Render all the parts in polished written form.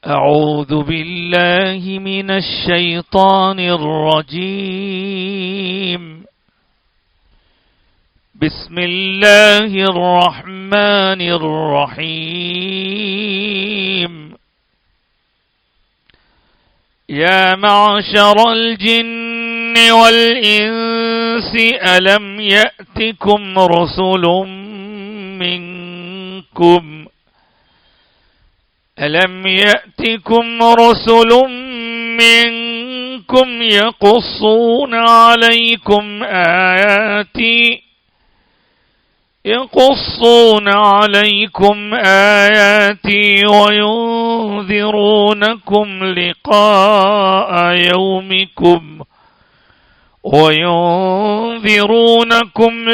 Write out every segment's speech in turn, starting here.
أعوذ بالله من الشيطان الرجيم. بسم الله الرحمن الرحيم. يا معشر الجن والإنس ألم يأتكم رسل منكم يقصون عليكم آياتي وينذرونكم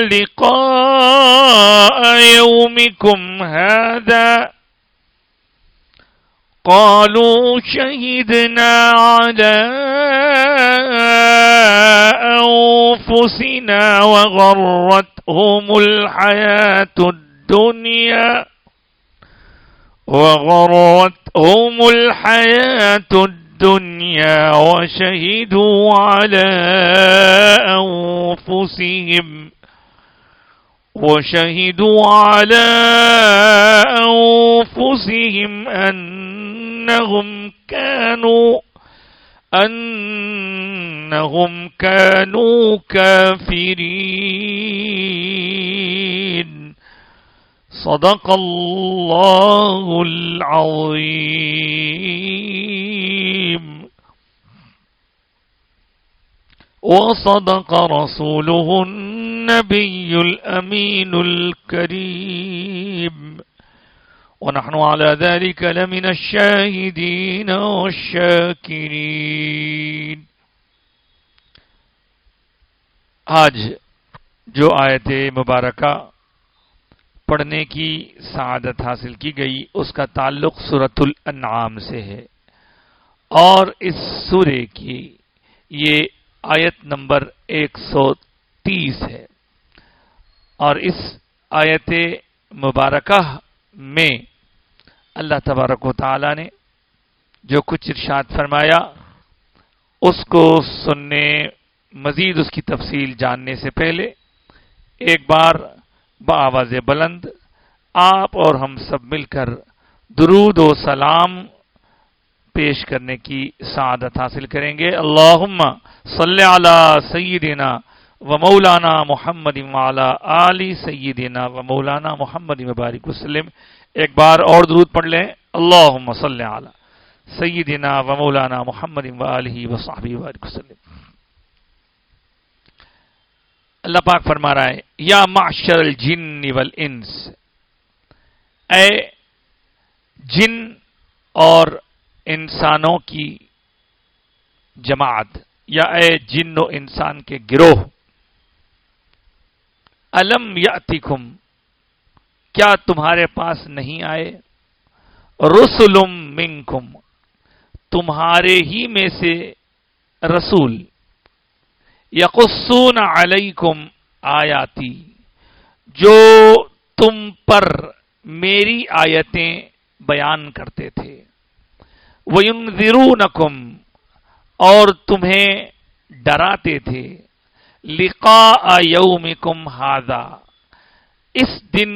لقاء يومكم هذا. قالوا شهدنا على أنفسنا وغرتهم الحياة الدنيا وشهدوا على أنفسهم أنهم كانوا كافرين. صدق الله العظيم. وصدق رسوله النبي الأمين الكريم. ونحن على ذلك لمن الشاهدين والشاكرين. آج جو آیت مبارکہ پڑھنے کی سعادت حاصل کی گئی اس کا تعلق سورۃ الانعام سے ہے، اور اس سورے کی یہ آیت نمبر 130 ہے، اور اس آیت مبارکہ میں اللہ تبارک و تعالی نے جو کچھ ارشاد فرمایا اس کو سننے، مزید اس کی تفصیل جاننے سے پہلے ایک بار بآواز بلند آپ اور ہم سب مل کر درود و سلام پیش کرنے کی سعادت حاصل کریں گے. اللہم صلی علی سیدنا و مولانا محمد وعلی آل سیدنا و مولانا محمد مبارک وسلم. ایک بار اور درود پڑھ لیں. اللہم صلی علی سیدنا و مولانا محمد و آلہ و صحبہ مبارک وسلم. اللہ پاک فرما رہا ہے یا معشر الجن والانس، اے جن اور انسانوں کی جماعت، یا اے جن و انسان کے گروہ، الم یاتکم، کیا تمہارے پاس نہیں آئے، رسل منکم، تمہارے ہی میں سے رسول، یقصون علیکم آیاتی، جو تم پر میری آیتیں بیان کرتے تھے، وَيُنذِرُونَكُمْ، اور تمہیں ڈراتے تھے، لقاء یومکم ھذا، اس دن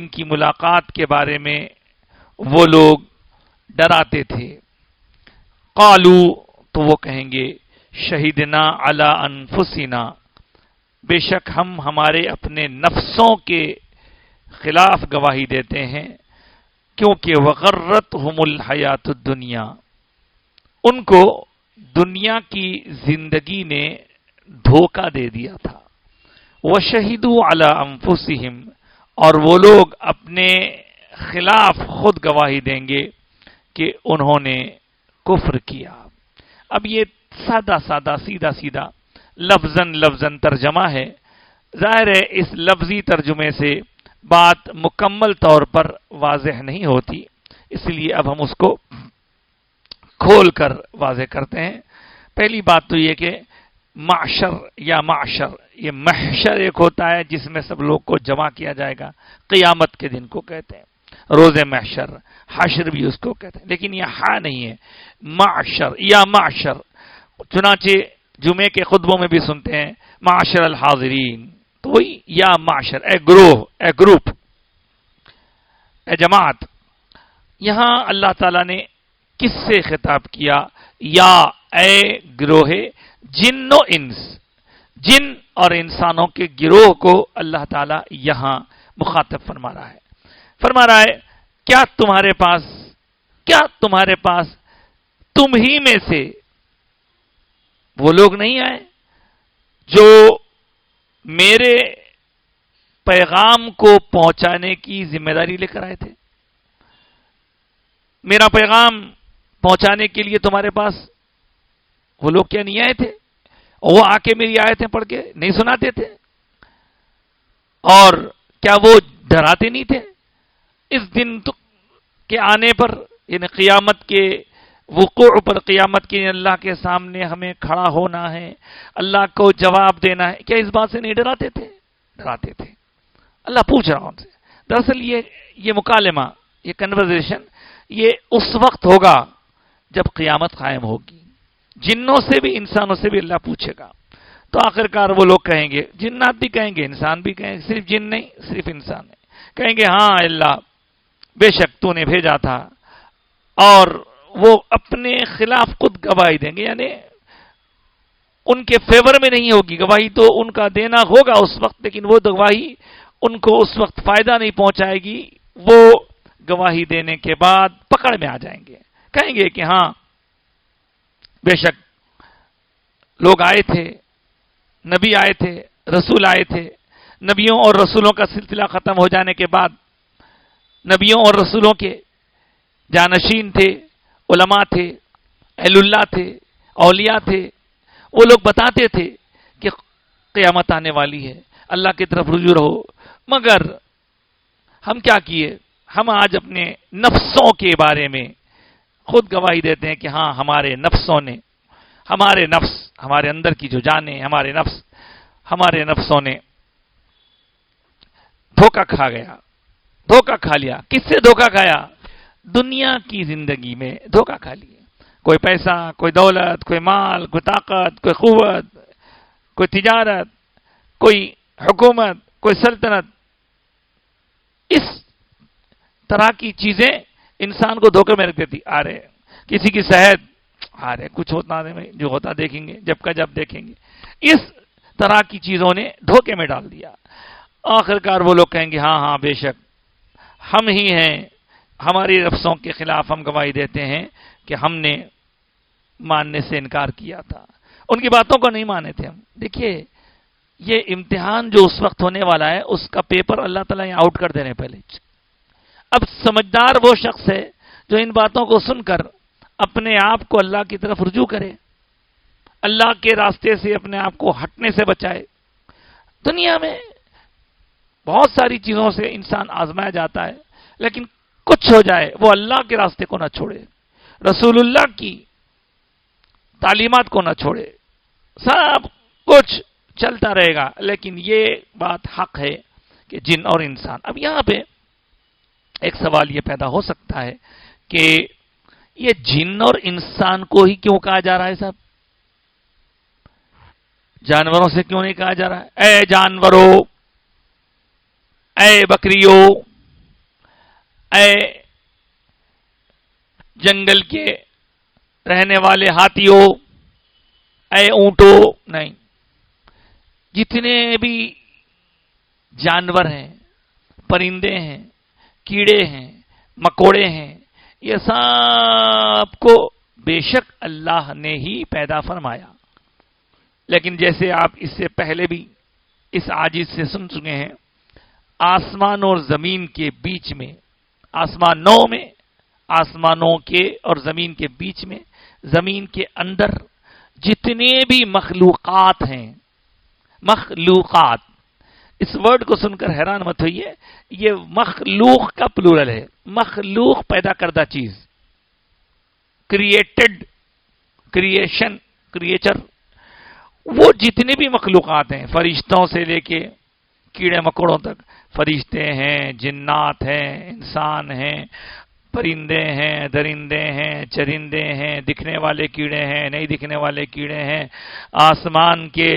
کی ملاقات کے بارے میں وہ لوگ ڈراتے تھے. قالو، تو وہ کہیں گے، شہدنا علی انفسنا، بے شک ہم ہمارے اپنے نفسوں کے خلاف گواہی دیتے ہیں، کیونکہ وغرتہم الحیات الدنیا، ان کو دنیا کی زندگی نے دھوکہ دے دیا تھا. وشہدوا علی انفسہم، اور وہ لوگ اپنے خلاف خود گواہی دیں گے کہ انہوں نے کفر کیا. اب یہ سادہ سیدھا لفظاً ترجمہ ہے. ظاہر ہے اس لفظی ترجمے سے بات مکمل طور پر واضح نہیں ہوتی، اس لیے اب ہم اس کو کھول کر واضح کرتے ہیں. پہلی بات تو یہ کہ معشر یا معشر، یہ محشر ایک ہوتا ہے جس میں سب لوگ کو جمع کیا جائے گا، قیامت کے دن کو کہتے ہیں. روز محشر، حشر بھی اس کو کہتے ہیں، لیکن یہ ہا نہیں ہے، معشر یا معشر، چنانچہ جمعے کے خطبوں میں بھی سنتے ہیں معاشر الحاضرین، تو وہی یا معشر، اے گروہ، اے گروپ، اے جماعت۔ یہاں اللہ تعالیٰ نے کس سے خطاب کیا؟ یا اے گروہ جن و انس، جن اور انسانوں کے گروہ کو اللہ تعالیٰ یہاں مخاطب فرما رہا ہے۔ فرما رہا ہے کیا تمہارے پاس تم ہی میں سے وہ لوگ نہیں آئے جو میرے پیغام کو پہنچانے کی ذمہ داری لے کر آئے تھے؟ میرا پیغام پہنچانے کے لیے تمہارے پاس وہ لوگ کیا نہیں آئے تھے؟ وہ آ کے میری آیتیں پڑھ کے نہیں سناتے تھے؟ اور کیا وہ ڈراتے نہیں تھے اس دن کے آنے پر، یعنی قیامت کے وقوع پر، قیامت کے اللہ کے سامنے ہمیں کھڑا ہونا ہے، اللہ کو جواب دینا ہے؟ کیا اس بات سے نہیں ڈراتے تھے؟ ڈراتے تھے۔ اللہ پوچھ رہا ہوں ان سے۔ دراصل یہ مکالمہ، یہ کنورزیشن، یہ اس وقت ہوگا جب قیامت قائم ہوگی، جنوں سے بھی انسانوں سے بھی اللہ پوچھے گا۔ تو آخرکار وہ لوگ کہیں گے، جنات بھی کہیں گے، انسان بھی کہیں گے، صرف جن نہیں، صرف انسان ہے، کہیں گے ہاں اللہ بے شک تو نے بھیجا تھا، اور وہ اپنے خلاف خود گواہی دیں گے، یعنی ان کے فیور میں نہیں ہوگی گواہی، تو ان کا دینا ہوگا اس وقت، لیکن وہ گواہی ان کو اس وقت فائدہ نہیں پہنچائے گی، وہ گواہی دینے کے بعد پکڑ میں آ جائیں گے، کہیں گے کہ ہاں بے شک لوگ آئے تھے، نبی آئے تھے، رسول آئے تھے، نبیوں اور رسولوں کا سلسلہ ختم ہو جانے کے بعد نبیوں اور رسولوں کے جانشین تھے، علماء تھے، اہل اللہ تھے، اولیاء تھے، وہ لوگ بتاتے تھے کہ قیامت آنے والی ہے، اللہ کی طرف رجوع رہو، مگر ہم کیا کیے؟ ہم آج اپنے نفسوں کے بارے میں خود گواہی دیتے ہیں کہ ہاں ہمارے نفسوں نے، ہمارے نفس، ہمارے اندر کی جو جانیں، ہمارے نفسوں نے دھوکہ کھا گیا، دھوکہ کھا لیا۔ کس سے دھوکہ کھایا؟ دنیا کی زندگی میں دھوکہ کھا لیا۔ کوئی پیسہ، کوئی دولت، کوئی مال، کوئی طاقت، کوئی قوت، کوئی تجارت، کوئی حکومت، کوئی سلطنت، اس طرح کی چیزیں انسان کو دھوکے میں رکھ دیتی۔ آ رہے کسی کی صحت، آ رہے کچھ ہوتا نہیں، جو ہوتا دیکھیں گے، جب کا جب دیکھیں گے، اس طرح کی چیزوں نے دھوکے میں ڈال دیا۔ آخرکار وہ لوگ کہیں گے ہاں ہاں بے شک ہم ہی ہیں، ہماری نفسوں کے خلاف ہم گواہی دیتے ہیں کہ ہم نے ماننے سے انکار کیا تھا، ان کی باتوں کو نہیں مانے تھے ہم۔ دیکھیے یہ امتحان جو اس وقت ہونے والا ہے، اس کا پیپر اللہ تعالیٰ یہاں آؤٹ کر دینے پہلے۔ اب سمجھدار وہ شخص ہے جو ان باتوں کو سن کر اپنے آپ کو اللہ کی طرف رجوع کرے، اللہ کے راستے سے اپنے آپ کو ہٹنے سے بچائے۔ دنیا میں بہت ساری چیزوں سے انسان آزمایا جاتا ہے، لیکن کچھ ہو جائے وہ اللہ کے راستے کو نہ چھوڑے، رسول اللہ کی تعلیمات کو نہ چھوڑے، سب کچھ چلتا رہے گا، لیکن یہ بات حق ہے کہ جن اور انسان۔ اب یہاں پہ ایک سوال یہ پیدا ہو سکتا ہے کہ یہ جن اور انسان کو ہی کیوں کہا جا رہا ہے صاحب؟ جانوروں سے کیوں نہیں کہا جا رہا ہے اے جانوروں، اے بکریوں، اے جنگل کے رہنے والے ہاتھیوں، اے اونٹوں؟ نہیں، جتنے بھی جانور ہیں، پرندے ہیں، کیڑے ہیں، مکوڑے ہیں، یہ سب کو بے شک اللہ نے ہی پیدا فرمایا، لیکن جیسے آپ اس سے پہلے بھی اس عاجز سے سن چکے ہیں، آسمان اور زمین کے بیچ میں، آسمانوں کے اور زمین کے بیچ میں، زمین کے اندر جتنے بھی مخلوقات ہیں، مخلوقات، اس ورڈ کو سن کر حیران مت ہوئیے، یہ مخلوق کا پلورل ہے، مخلوق پیدا کردہ چیز، کریٹڈ، کریشن، کریچر، وہ جتنے بھی مخلوقات ہیں، فرشتوں سے لے کے کیڑے مکوڑوں تک، فرشتے ہیں، جنات ہیں، انسان ہیں، پرندے ہیں، درندے ہیں، چرندے ہیں، دکھنے والے کیڑے ہیں، نہیں دکھنے والے کیڑے ہیں، آسمان کے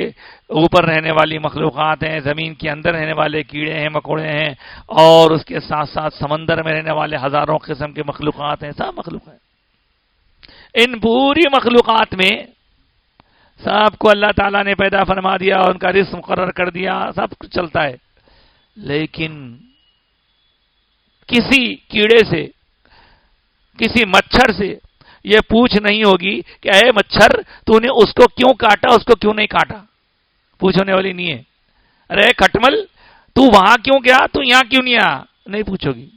اوپر رہنے والی مخلوقات ہیں، زمین کے اندر رہنے والے کیڑے ہیں، مکوڑے ہیں، اور اس کے ساتھ ساتھ سمندر میں رہنے والے ہزاروں قسم کے مخلوقات ہیں، سب مخلوق ہیں۔ ان پوری مخلوقات میں سب کو اللہ تعالیٰ نے پیدا فرما دیا اور ان کا رزق مقرر کر دیا، سب کچھ چلتا ہے، لیکن کسی کیڑے سے، کسی مچھر سے یہ پوچھ نہیں ہوگی کہ اے مچھر تو نے اس کو کیوں کاٹا، اس کو کیوں نہیں کاٹا، پوچھنے والی نہیں ہے۔ ارے کھٹمل تو وہاں کیوں گیا، تو یہاں کیوں نہیں آیا، نہیں پوچھو گی۔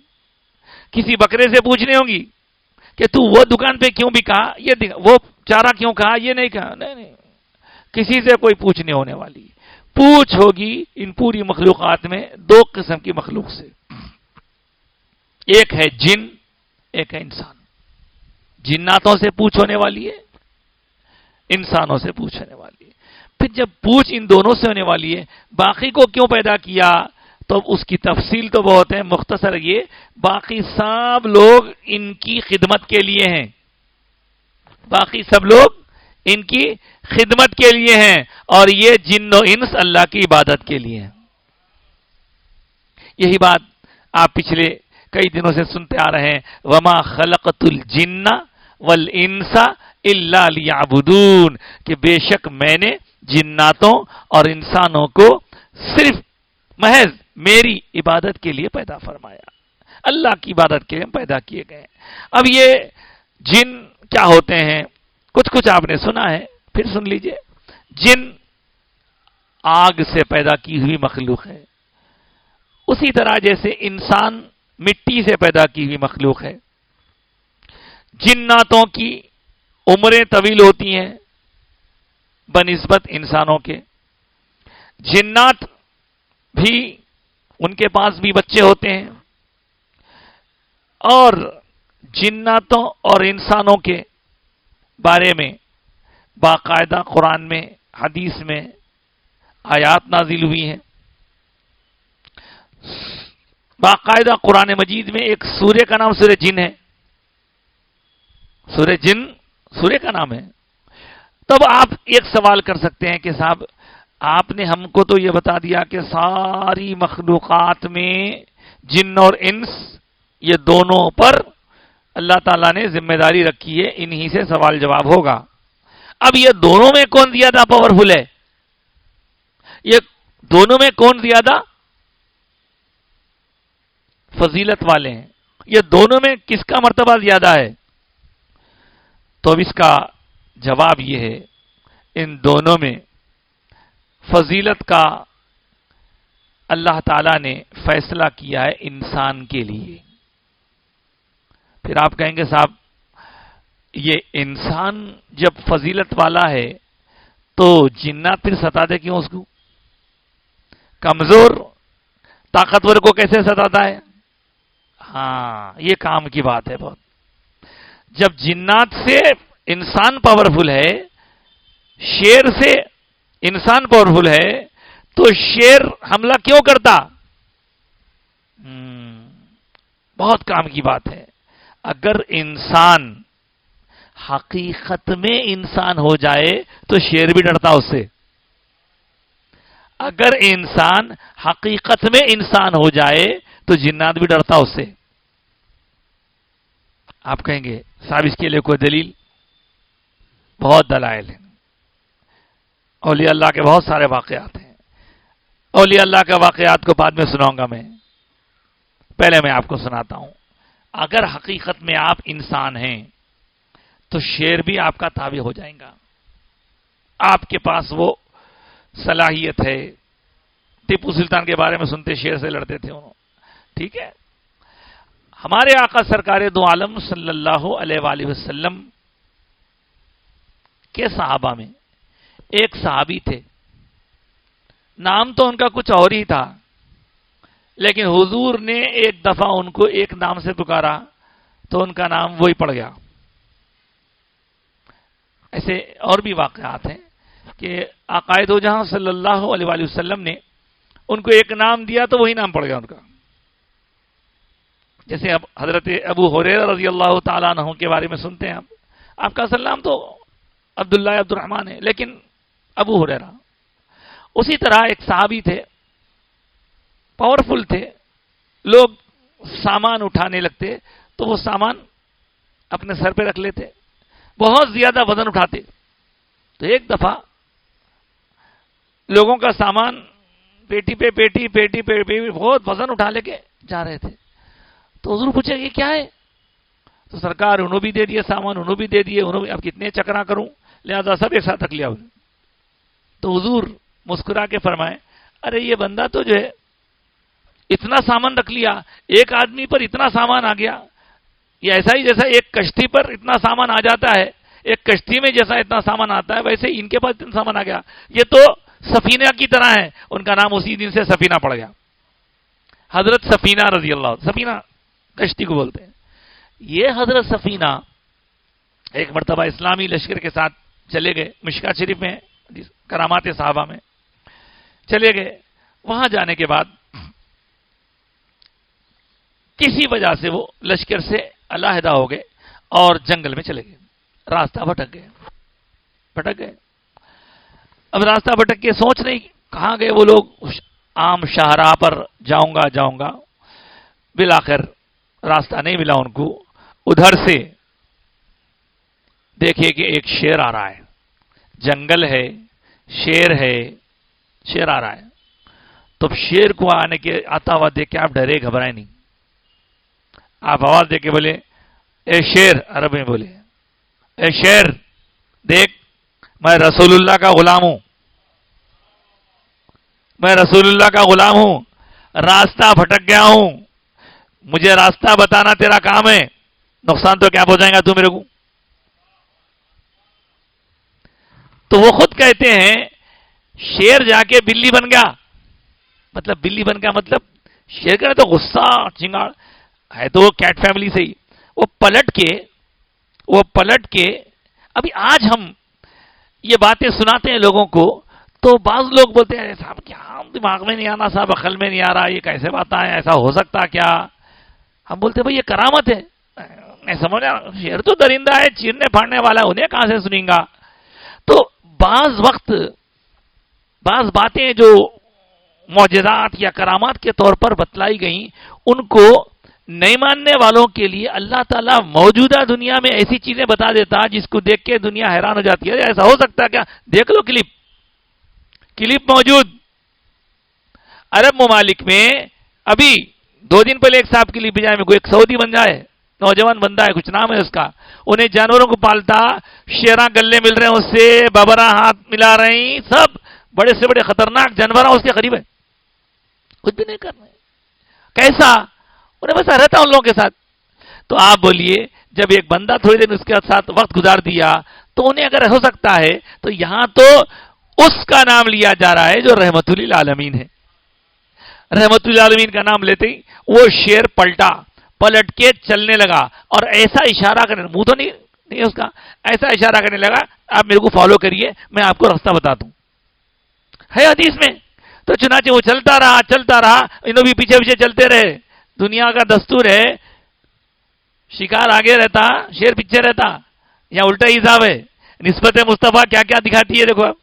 کسی بکرے سے پوچھنے ہوگی کہ تو وہ دکان پہ کیوں بھی کہا، یہ وہ چارہ کیوں کہا، یہ نہیں کہا، نہیں، کسی سے کوئی پوچھنے ہونے والی پوچھ ہوگی ان پوری مخلوقات میں دو قسم کی مخلوق سے، ایک ہے جن، ایک ہے انسان۔ جناتوں سے پوچھ ہونے والی ہے، انسانوں سے پوچھ ہونے والی ہے۔ پھر جب پوچھ ان دونوں سے ہونے والی ہے، باقی کو کیوں پیدا کیا، تو اس کی تفصیل تو بہت ہے، مختصر یہ باقی سب لوگ ان کی خدمت کے لیے ہیں، باقی سب لوگ ان کی خدمت کے لیے ہیں، اور یہ جن و انس اللہ کی عبادت کے لیے ہیں۔ یہی بات آپ پچھلے کئی دنوں سے سنتے آ رہے ہیں، وما خلقت الجن والانس الا لیعبدون، کہ بے شک میں نے جناتوں اور انسانوں کو صرف محض میری عبادت کے لیے پیدا فرمایا، اللہ کی عبادت کے لیے پیدا کیے گئے۔ اب یہ جن کیا ہوتے ہیں، کچھ آپ نے سنا ہے، پھر سن لیجئے۔ جن آگ سے پیدا کی ہوئی مخلوق ہے، اسی طرح جیسے انسان مٹی سے پیدا کی ہوئی مخلوق ہے۔ جناتوں کی عمریں طویل ہوتی ہیں بنسبت انسانوں کے، جنات بھی ان کے پاس بھی بچے ہوتے ہیں، اور جناتوں اور انسانوں کے بارے میں باقاعدہ قرآن میں، حدیث میں آیات نازل ہوئی ہیں۔ باقاعدہ قرآن مجید میں ایک سورہ کا نام سورہ جن ہے، سورہ جن سورہ کا نام ہے۔ تب آپ ایک سوال کر سکتے ہیں کہ صاحب آپ نے ہم کو تو یہ بتا دیا کہ ساری مخلوقات میں جن اور انس یہ دونوں پر اللہ تعالیٰ نے ذمہ داری رکھی ہے، انہی سے سوال جواب ہوگا۔ اب یہ دونوں میں کون زیادہ پاورفل ہے، یہ دونوں میں کون زیادہ فضیلت والے ہیں، یہ دونوں میں کس کا مرتبہ زیادہ ہے، تو اب اس کا جواب یہ ہے، ان دونوں میں فضیلت کا اللہ تعالی نے فیصلہ کیا ہے انسان کے لیے۔ پھر آپ کہیں گے صاحب یہ انسان جب فضیلت والا ہے تو جنات پھر ستاتے کیوں اس کو، کمزور طاقتور کو کیسے ستاتا ہے؟ ہاں یہ کام کی بات ہے بہت۔ جب جنات سے انسان پاورفل ہے، شیر سے انسان پاورفل ہے، تو شیر حملہ کیوں کرتا؟ بہت کام کی بات ہے۔ اگر انسان حقیقت میں انسان ہو جائے تو شیر بھی ڈرتا اس سے، اگر انسان حقیقت میں انسان ہو جائے تو جنات بھی ڈرتا اس سے۔ آپ کہیں گے صاحب اس کے لیے کوئی دلیل؟ بہت دلائل ہیں، اولیاء اللہ کے بہت سارے واقعات ہیں، اولیاء اللہ کے واقعات کو بعد میں سناؤں گا میں، پہلے میں آپ کو سناتا ہوں۔ اگر حقیقت میں آپ انسان ہیں تو شیر بھی آپ کا تابع ہو جائے گا، آپ کے پاس وہ صلاحیت ہے۔ ٹیپو سلطان کے بارے میں سنتے شیر سے لڑتے تھے انہوں، ٹھیک ہے۔ ہمارے آقا سرکار دو عالم صلی اللہ علیہ وآلہ وسلم کے صحابہ میں ایک صحابی تھے، نام تو ان کا کچھ اور ہی تھا، لیکن حضور نے ایک دفعہ ان کو ایک نام سے پکارا تو ان کا نام وہی پڑ گیا۔ ایسے اور بھی واقعات ہیں کہ آقا دو جہاں صلی اللہ علیہ وآلہ وسلم نے ان کو ایک نام دیا تو وہی نام پڑ گیا ان کا. جیسے اب حضرت ابو ہریرہ رضی اللہ تعالیٰ عنہ کے بارے میں سنتے ہیں آپ کا اصل نام تو عبداللہ عبد الرحمن ہے لیکن ابو ہریرہ. اسی طرح ایک صحابی تھے، پاورفل تھے، لوگ سامان اٹھانے لگتے تو وہ سامان اپنے سر پہ رکھ لیتے، بہت زیادہ وزن اٹھاتے. تو ایک دفعہ لوگوں کا سامان پیٹی پہ بہت وزن اٹھا لے کے جا رہے تھے. تو حضور پوچھے یہ کیا ہے؟ تو سرکار انہوں بھی دے دیے سامان، انہوں بھی دے دیے، انہوں بھی، اب کتنے چکرا کروں، لہذا سب ایک ساتھ رکھ لیا. تو حضور مسکرا کے فرمائے ارے یہ بندہ تو جو ہے اتنا سامان رکھ لیا، ایک آدمی پر اتنا سامان آ گیا، یہ ایسا ہی جیسا ایک کشتی پر اتنا سامان آ جاتا ہے، ایک کشتی میں جیسا اتنا سامان آتا ہے ویسے ان کے پاس اتنا سامان آ گیا. یہ تو سفینہ کی طرح ہے. ان کا نام اسی دن سے سفینہ پڑ گیا، حضرت سفینہ رضی اللہ. سفینہ کشتی کو بولتے ہیں. یہ حضرت سفینہ ایک مرتبہ اسلامی لشکر کے ساتھ چلے گئے، مشکات شریف میں کرامات صحابہ میں چلے گئے. وہاں جانے کے بعد کسی وجہ سے وہ لشکر سے علیحدہ ہو گئے اور جنگل میں چلے گئے، راستہ بھٹک گئے. اب راستہ بھٹک کے سوچ نہیں کہاں گئے وہ لوگ، عام شاہراہ پر جاؤں گا. بالآخر راستہ نہیں ملا ان کو. ادھر سے دیکھیے کہ ایک شیر آ رہا ہے، جنگل ہے، شیر آ رہا ہے. تو شیر کو آتا ہوا دیکھ کے آپ ڈرے گھبرائے نہیں، آپ آواز دے کے بولے اے شیر، عرب میں بولے اے شیر دیکھ میں رسول اللہ کا غلام ہوں، راستہ بھٹک گیا ہوں، مجھے راستہ بتانا تیرا کام ہے، نقصان تو کیا پہنچائے گا تو میرے کو. تو وہ خود کہتے ہیں شیر جا کے بلی بن گیا. مطلب شیر کا تو غصہ چنگاڑ ہے تو وہ کیٹ فیملی سے ہی. وہ پلٹ کے ابھی آج ہم یہ باتیں سناتے ہیں لوگوں کو تو بعض لوگ بولتے ہیں صاحب کیا دماغ میں نہیں آنا، صاحب عقل میں نہیں آ رہا، یہ کیسے بات ہے، ایسا ہو سکتا کیا؟ ہم بولتے ہیں بھائی یہ کرامت ہے. میں سمجھ رہا ہوں شیر تو درندہ ہے، چیرنے پھاڑنے والا، انہیں کہاں سے سنیں گا؟ تو بعض باتیں جو معجزات یا کرامات کے طور پر بتلائی گئیں ان کو نہیں ماننے والوں کے لیے اللہ تعالیٰ موجودہ دنیا میں ایسی چیزیں بتا دیتا جس کو دیکھ کے دنیا حیران ہو جاتی ہے. ایسا ہو سکتا ہے کیا؟ دیکھ لو کلپ موجود عرب ممالک میں. ابھی 2 دن پہلے ایک صاحب کلپ بھیجا میں، کوئی ایک سعودی بندہ ہے، نوجوان بندہ ہے، کچھ نام ہے اس کا، انہیں جانوروں کو پالتا، شیراں گلے مل رہے ہیں اس سے، ببرا ہاتھ ملا رہے ہیں، سب بڑے سے بڑے خطرناک جانور اس کے قریب ہے، کچھ بھی نہیں کر رہے. کیسا؟ انہیں بس رہتا ان لوگوں کے ساتھ. تو آپ بولیے جب ایک بندہ تھوڑی دیر اس کے ساتھ وقت گزار دیا تو انہیں اگر ہو سکتا ہے تو یہاں تو اس کا نام لیا جا رہا ہے جو رحمت للعالمین ہے. رحمت للعالمین کا نام لیتے ہی وہ شیر پلٹ کے چلنے لگا اور ایسا اشارہ کرنے، منہ تو نہیں اس کا، ایسا اشارہ کرنے لگا آپ میرے کو فالو کریے، میں آپ کو راستہ بتاتا ہوں. ہے حدیث میں. تو چنانچہ وہ چلتا رہا، انہوں بھی پیچھے چلتے رہے. دنیا کا دستور ہے شکار آگے رہتا شیر پیچھے رہتا، یا الٹا حساب ہے. نسبت مصطفیٰ کیا کیا دکھاتی ہے دیکھو. اب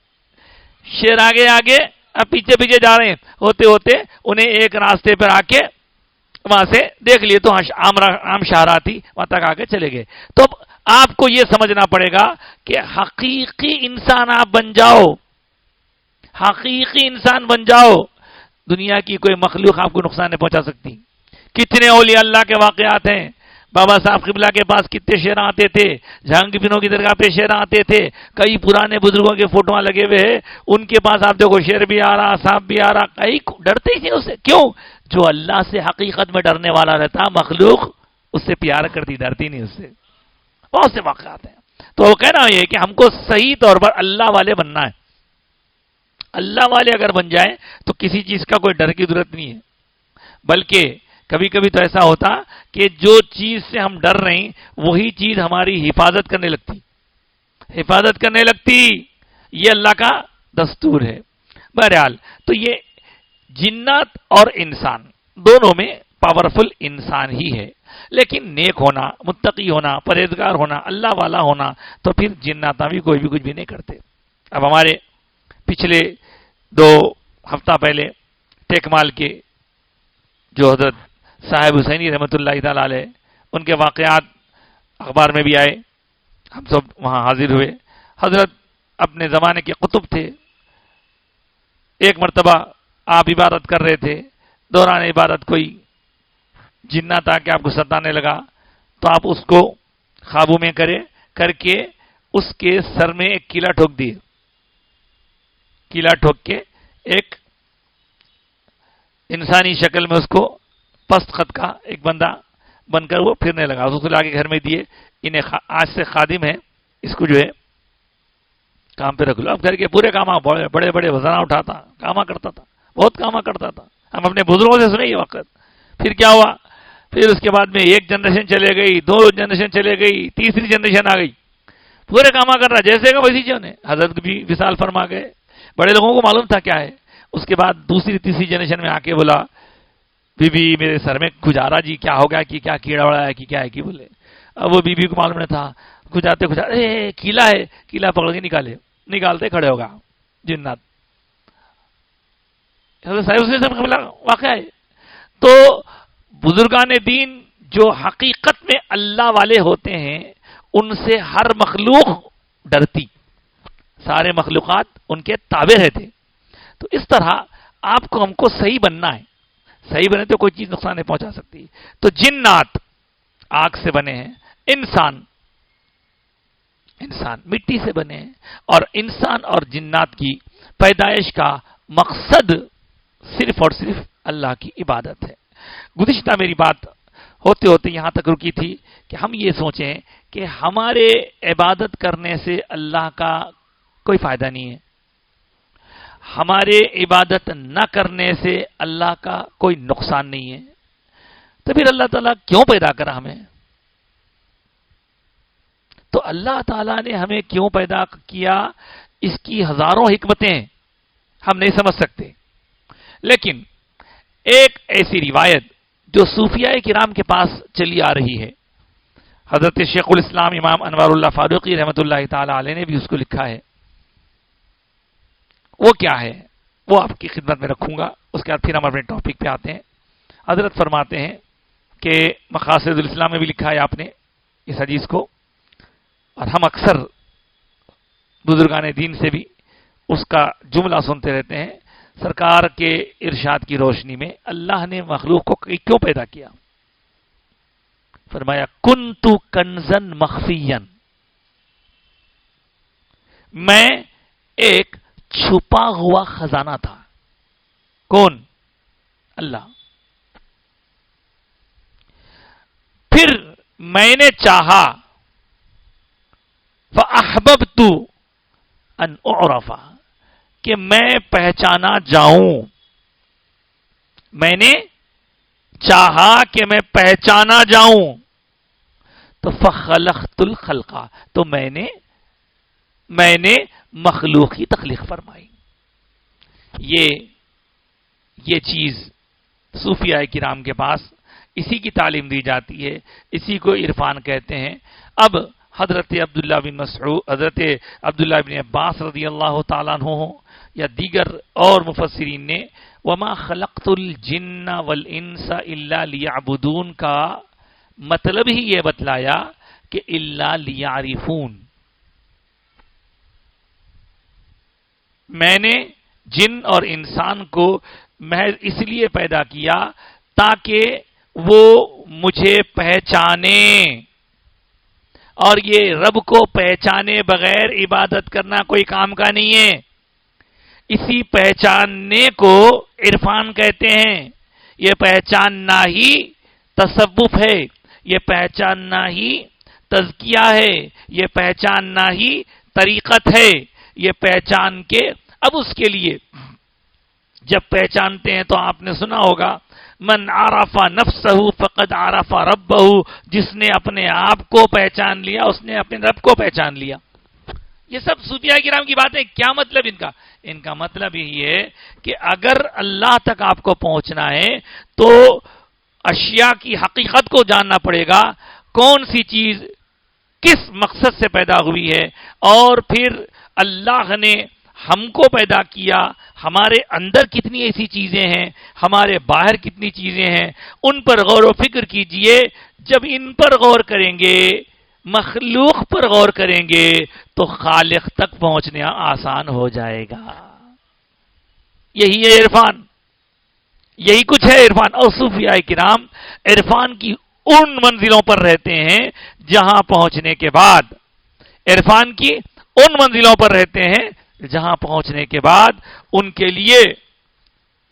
شیر آگے اب پیچھے جا رہے ہیں، ہوتے انہیں ایک راستے پر آ کے وہاں سے دیکھ لیے تو عام شاہراہ تھی، وہاں تک آ کے چلے گئے. تو اب آپ کو یہ سمجھنا پڑے گا کہ حقیقی انسان آپ بن جاؤ، حقیقی انسان بن جاؤ، دنیا کی کوئی مخلوق آپ کو نقصان نہیں پہنچا سکتی. کتنے اولیاء اللہ کے واقعات ہیں. بابا صاحب قبلہ کے پاس کتنے شیراں آتے تھے، جہانگیر پنوں کی درگاہ پہ شیراں آتے تھے، کئی پرانے بزرگوں کے فوٹوਆਂ لگے ہوئے ہیں، ان کے پاس آپ دیکھو شیر بھی آ رہا، سانپ بھی آ رہا، کئی ڈرتے ہی تھے اس سے. کیوں؟ جو اللہ سے حقیقت میں ڈرنے والا رہتا، مخلوق اس سے پیار کرتی، ڈرتی نہیں اس سے. بہت سے واقعات ہیں. تو وہ کہنا یہ کہ ہم کو صحیح طور پر اللہ والے بننا ہے. اللہ والے اگر بن جائیں تو کسی چیز کا کوئی ڈر کی ضرورت نہیں ہے. بلکہ کبھی کبھی تو ایسا ہوتا کہ جو چیز سے ہم ڈر رہے ہیں وہی چیز ہماری حفاظت کرنے لگتی. یہ اللہ کا دستور ہے. بہرحال تو یہ جنات اور انسان دونوں میں پاورفل انسان ہی ہے، لیکن نیک ہونا، متقی ہونا، پرہیزگار ہونا، اللہ والا ہونا، تو پھر جنات بھی کوئی بھی کچھ بھی نہیں کرتے۔ اب ہمارے پچھلے 2 ہفتہ پہلے ٹیک مال کے جو حضرت صاحب حسینی رحمۃ اللہ تعالی علیہ، ان کے واقعات اخبار میں بھی آئے، ہم سب وہاں حاضر ہوئے۔ حضرت اپنے زمانے کے قطب تھے۔ ایک مرتبہ آپ عبادت کر رہے تھے، دوران عبادت کوئی جنات آ کے آپ کو ستانے لگا، تو آپ اس کو قابو میں کر کے اس کے سر میں ایک کیلا ٹھوک دیے۔ کیلا ٹھوک کے ایک انسانی شکل میں اس کو پست خط کا ایک بندہ بن کر وہ پھرنے لگا، اس کو لا کے گھر میں دیے، انہیں آج سے خادم ہے، اس کو جو ہے کام پہ رکھ لو۔ اب گھر کے پورے کام بڑے بڑے وزنہ اٹھاتا، کاما کرتا تھا، بہت کاما کرتا تھا۔ ہم اپنے بزرگوں سے سنے یہ وقت۔ پھر کیا ہوا؟ پھر اس کے بعد میں 1 جنریشن چلے گئی، 2 جنریشن چلے گئی، تیسری جنریشن آ گئی، پورے کاما کر رہا، جیسے کہ ویسی جو نے حضرت بھی وصال فرما گئے۔ بڑے لوگوں کو معلوم تھا کیا ہے۔ اس کے بعد دوسری تیسری جنریشن میں آ کے بولا، بی بی میرے سر میں کچھ آ رہا جی، کیا ہو گیا کہ کیا کیڑا وڑا ہے کہ کیا ہے کہ بولے۔ اب وہ بی بی کو معلوم نہیں تھا، کھجاتے کیلا ہے، کیلا پکڑ کے نکالتے کھڑے ہوگا جنات۔ واقعہ ہے۔ تو بزرگان دین جو حقیقت میں اللہ والے ہوتے ہیں، ان سے ہر مخلوق ڈرتی، سارے مخلوقات ان کے تابع رہتے۔ تو اس طرح آپ کو ہم کو صحیح بننا ہے، صحیح بنے تو کوئی چیز نقصان نہیں پہنچا سکتی۔ تو جنات آگ سے بنے ہیں، انسان مٹی سے بنے ہیں، اور انسان اور جنات کی پیدائش کا مقصد صرف اور صرف اللہ کی عبادت ہے۔ گزشتہ میری بات ہوتے ہوتے یہاں تک رکی تھی کہ ہم یہ سوچیں کہ ہمارے عبادت کرنے سے اللہ کا کوئی فائدہ نہیں ہے، ہمارے عبادت نہ کرنے سے اللہ کا کوئی نقصان نہیں ہے، تو پھر اللہ تعالیٰ کیوں پیدا کرا ہمیں؟ تو اللہ تعالیٰ نے ہمیں کیوں پیدا کیا، اس کی ہزاروں حکمتیں ہم نہیں سمجھ سکتے۔ لیکن ایک ایسی روایت جو صوفیاء کرام کے پاس چلی آ رہی ہے، حضرت شیخ الاسلام امام انوار اللہ فاروقی رحمۃ اللہ تعالی علیہ نے بھی اس کو لکھا ہے۔ وہ کیا ہے وہ آپ کی خدمت میں رکھوں گا، اس کے بعد پھر ہم اپنے ٹاپک پہ آتے ہیں۔ حضرت فرماتے ہیں کہ مقاصد الاسلام میں بھی لکھا ہے آپ نے اس حدیث کو، اور ہم اکثر بزرگان دین سے بھی اس کا جملہ سنتے رہتے ہیں۔ سرکار کے ارشاد کی روشنی میں اللہ نے مخلوق کو کیوں پیدا کیا؟ فرمایا کنتو کنزن مخفیًا، میں ایک چھپا ہوا خزانہ تھا۔ کون؟ اللہ۔ پھر میں نے چاہا فَأَحْبَبْتُ أَنْ أُعْرَفَ، کہ میں پہچانا جاؤں، میں نے چاہا کہ میں پہچانا جاؤں، تو فَخَلَقْتُ الْخَلْقَ، تو میں نے مخلوق کی تخلیق فرمائی۔ یہ چیز صوفیاء کرام کے پاس اسی کی تعلیم دی جاتی ہے، اسی کو عرفان کہتے ہیں۔ اب حضرت عبداللہ بن مسعود، حضرت عبداللہ بن عباس رضی اللہ تعالیٰ عنہ یا دیگر اور مفسرین نے وما خلقت الجن والانس الا لیعبدون کا مطلب ہی یہ بتلایا کہ الا لیعرفون، میں نے جن اور انسان کو محض اس لیے پیدا کیا تاکہ وہ مجھے پہچانے، اور یہ رب کو پہچانے بغیر عبادت کرنا کوئی کام کا نہیں ہے۔ اسی پہچاننے کو عرفان کہتے ہیں۔ یہ پہچاننا ہی تصوف ہے، یہ پہچاننا ہی تزکیہ ہے، یہ پہچاننا ہی طریقت ہے۔ یہ پہچان کے اب اس کے لیے جب پہچانتے ہیں تو آپ نے سنا ہوگا من عرف نفسہ فقد عرف ربہ، جس نے اپنے آپ کو پہچان لیا اس نے اپنے رب کو پہچان لیا۔ یہ سب صوفیاء کرام کی باتیں. کیا مطلب ان کا مطلب یہی ہے کہ اگر اللہ تک آپ کو پہنچنا ہے تو اشیاء کی حقیقت کو جاننا پڑے گا. کون سی چیز کس مقصد سے پیدا ہوئی ہے اور پھر اللہ نے ہم کو پیدا کیا, ہمارے اندر کتنی ایسی چیزیں ہیں, ہمارے باہر کتنی چیزیں ہیں, ان پر غور و فکر کیجئے. جب ان پر غور کریں گے, مخلوق پر غور کریں گے تو خالق تک پہنچنا آسان ہو جائے گا. یہی ہے عرفان, یہی کچھ ہے عرفان. اور صوفیاء کرام عرفان کی ان منزلوں پر رہتے ہیں جہاں پہنچنے کے بعد, عرفان کی ان منزلوں پر رہتے ہیں جہاں پہنچنے کے بعد ان کے لیے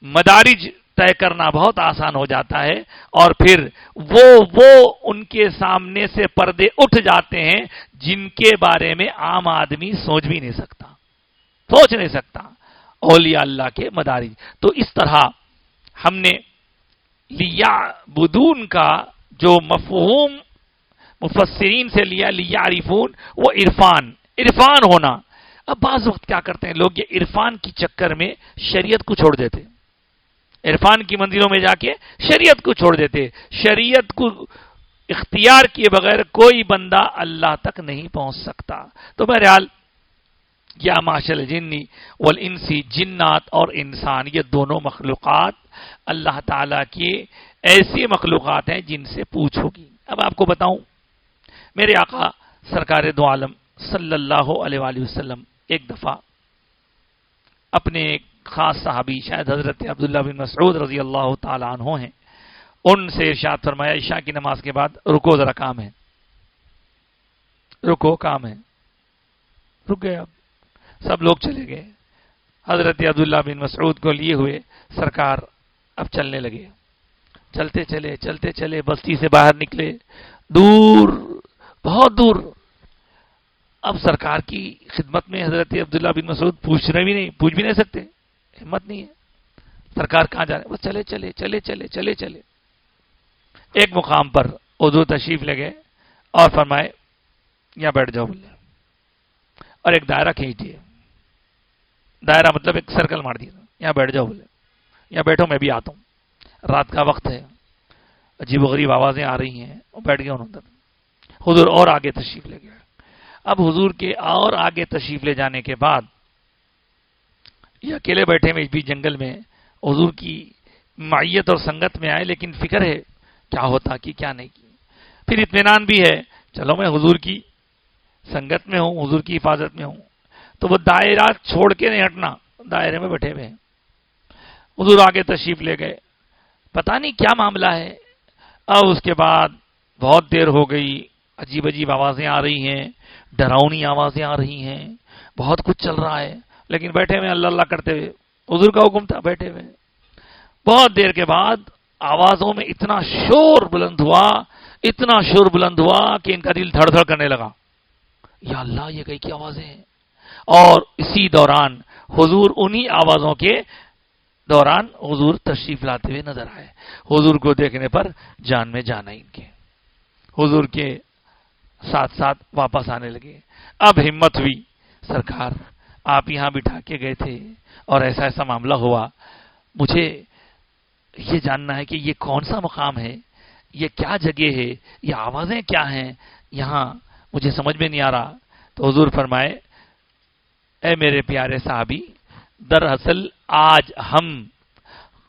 مدارج طے کرنا بہت آسان ہو جاتا ہے, اور پھر وہ ان کے سامنے سے پردے اٹھ جاتے ہیں جن کے بارے میں عام آدمی سوچ بھی نہیں سکتا, سوچ نہیں سکتا. اولیاء اللہ کے مدارج. تو اس طرح ہم نے لیعبدون کا جو مفہوم مفسرین سے لیا, لیعرفون, وہ عرفان ہونا. اب بعض وقت کیا کرتے ہیں لوگ, یہ عرفان کی چکر میں شریعت کو چھوڑ دیتے, عرفان کی منزلوں میں جا کے شریعت کو چھوڑ دیتے. شریعت کو اختیار کیے بغیر کوئی بندہ اللہ تک نہیں پہنچ سکتا. تو بہرحال یا معاشر الجنی والانسی, جنات اور انسان یہ دونوں مخلوقات اللہ تعالیٰ کی ایسی مخلوقات ہیں جن سے پوچھ ہوگی. اب آپ کو بتاؤں, میرے آقا سرکار دو عالم صلی اللہ علیہ وآلہ وسلم ایک دفعہ اپنے ایک خاص صحابی, شاید حضرت عبداللہ بن مسعود رضی اللہ تعالیٰ عنہ ہیں, ان سے ارشاد فرمایا عشاء کی نماز کے بعد رکو, ذرا کام ہے, رکو کام ہے. رک گئے, اب سب لوگ چلے گئے. حضرت عبداللہ بن مسعود کو لیے ہوئے سرکار اب چلنے لگے. چلتے چلے بستی سے باہر نکلے, دور, بہت دور. اب سرکار کی خدمت میں حضرت عبداللہ بن مسعود پوچھ بھی نہیں سکتے, ہمت نہیں ہے. سرکار کہاں جا رہے, بس چلے. ایک مقام پر حضور تشریف لے گئے اور فرمائے یہاں بیٹھ جاؤ بولے, اور ایک دائرہ کھینچ دیے. دائرہ مطلب ایک سرکل مار دیا, یہاں بیٹھ جاؤ بولے, یہاں بیٹھو میں بھی آتا ہوں. رات کا وقت ہے, عجیب و غریب آوازیں آ رہی ہیں, وہ بیٹھ گئے انہوں. حضور اور آگے تشریف لے گئے. اب حضور کے اور آگے تشریف لے جانے کے بعد یہ اکیلے بیٹھے میں اس بھی جنگل میں حضور کی معیت اور سنگت میں آئے, لیکن فکر ہے کیا ہوتا کہ کیا نہیں کی. پھر اطمینان بھی ہے, چلو میں حضور کی سنگت میں ہوں, حضور کی حفاظت میں ہوں, تو وہ دائرات چھوڑ کے نہیں ہٹنا, دائرے میں بیٹھے ہوئے ہیں. حضور آگے تشریف لے گئے, پتہ نہیں کیا معاملہ ہے. اب اس کے بعد بہت دیر ہو گئی, عجیب آوازیں آ رہی ہیں, ڈراؤنی آوازیں آ رہی ہیں, بہت کچھ چل رہا ہے, لیکن بیٹھے ہوئے اللہ اللہ کرتے ہوئے. حضور کا حکم تھا, بیٹھے ہوئے. بہت دیر کے بعد آوازوں میں اتنا شور بلند ہوا کہ ان کا دل دھڑ دھڑ کرنے لگا. یا اللہ, یہ کئی کی آوازیں ہیں. اور اسی دوران حضور انہی آوازوں کے دوران حضور تشریف لاتے ہوئے نظر آئے. حضور کو دیکھنے پر جان میں جان آئی ان کے. حضور کے ساتھ ساتھ واپس آنے لگے. اب ہمت ہوئی, سرکار آپ یہاں بٹھا کے گئے تھے اور ایسا معاملہ ہوا, مجھے یہ جاننا ہے کہ یہ کون سا مقام ہے, یہ کیا جگہ ہے, یہ آوازیں کیا ہیں, یہاں مجھے سمجھ میں نہیں آ رہا. تو حضور فرمائے, اے میرے پیارے صحابی, دراصل آج ہم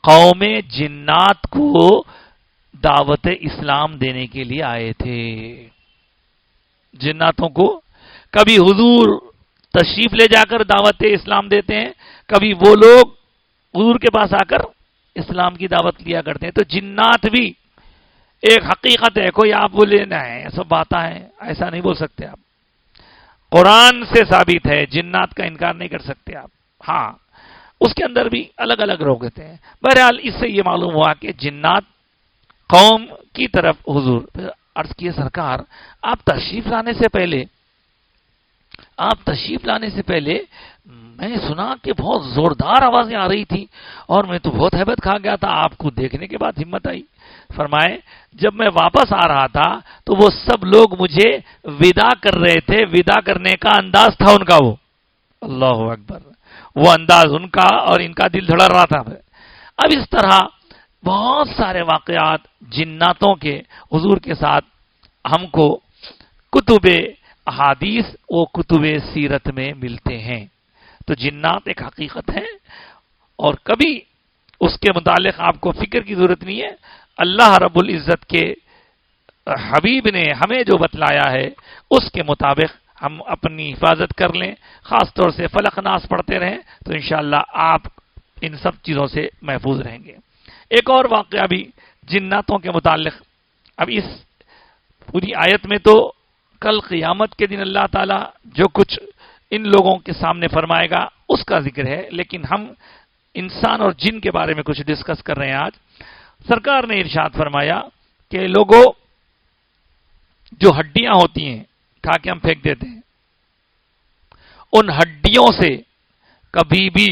قوم جنات کو دعوت اسلام دینے کے لیے آئے تھے. جناتوں کو کبھی حضور تشریف لے جا کر دعوت اسلام دیتے ہیں, کبھی وہ لوگ حضور کے پاس آ کر اسلام کی دعوت لیا کرتے ہیں. تو جنات بھی ایک حقیقت ہے, کوئی آپ بولے نہیں سب باتیں ہیں, ایسا نہیں بول سکتے آپ. قرآن سے ثابت ہے, جنات کا انکار نہیں کر سکتے آپ. ہاں, اس کے اندر بھی الگ الگ لوگ ہوتے ہیں. بہرحال اس سے یہ معلوم ہوا کہ جنات قوم کی طرف حضور عرض کیے, سرکار آپ تشریف لانے سے پہلے میں نے سنا کہ بہت زوردار آوازیں آ رہی تھی اور میں تو بہت ہیبت کھا گیا تھا. آپ کو دیکھنے کے بعد ہمت آئی. فرمائے جب میں واپس آ رہا تھا تو وہ سب لوگ مجھے ودا کر رہے تھے، ودا کرنے کا انداز تھا ان کا، وہ اللہ اکبر، وہ انداز ان کا اور ان کا دل دھڑ رہا تھا۔ اب اس طرح بہت سارے واقعات جناتوں کے حضور کے ساتھ ہم کو کتب احادیث و کتب سیرت میں ملتے ہیں۔ تو جنات ایک حقیقت ہے اور کبھی اس کے متعلق آپ کو فکر کی ضرورت نہیں ہے۔ اللہ رب العزت کے حبیب نے ہمیں جو بتلایا ہے اس کے مطابق ہم اپنی حفاظت کر لیں، خاص طور سے فلق ناس پڑھتے رہیں تو انشاءاللہ آپ ان سب چیزوں سے محفوظ رہیں گے۔ ایک اور واقعہ بھی جناتوں کے متعلق، اب اس پوری آیت میں تو کل قیامت کے دن اللہ تعالیٰ جو کچھ ان لوگوں کے سامنے فرمائے گا اس کا ذکر ہے، لیکن ہم انسان اور جن کے بارے میں کچھ ڈسکس کر رہے ہیں آج۔ سرکار نے ارشاد فرمایا کہ لوگوں، جو ہڈیاں ہوتی ہیں کھا کے ہم پھینک دیتے ہیں، ان ہڈیوں سے کبھی بھی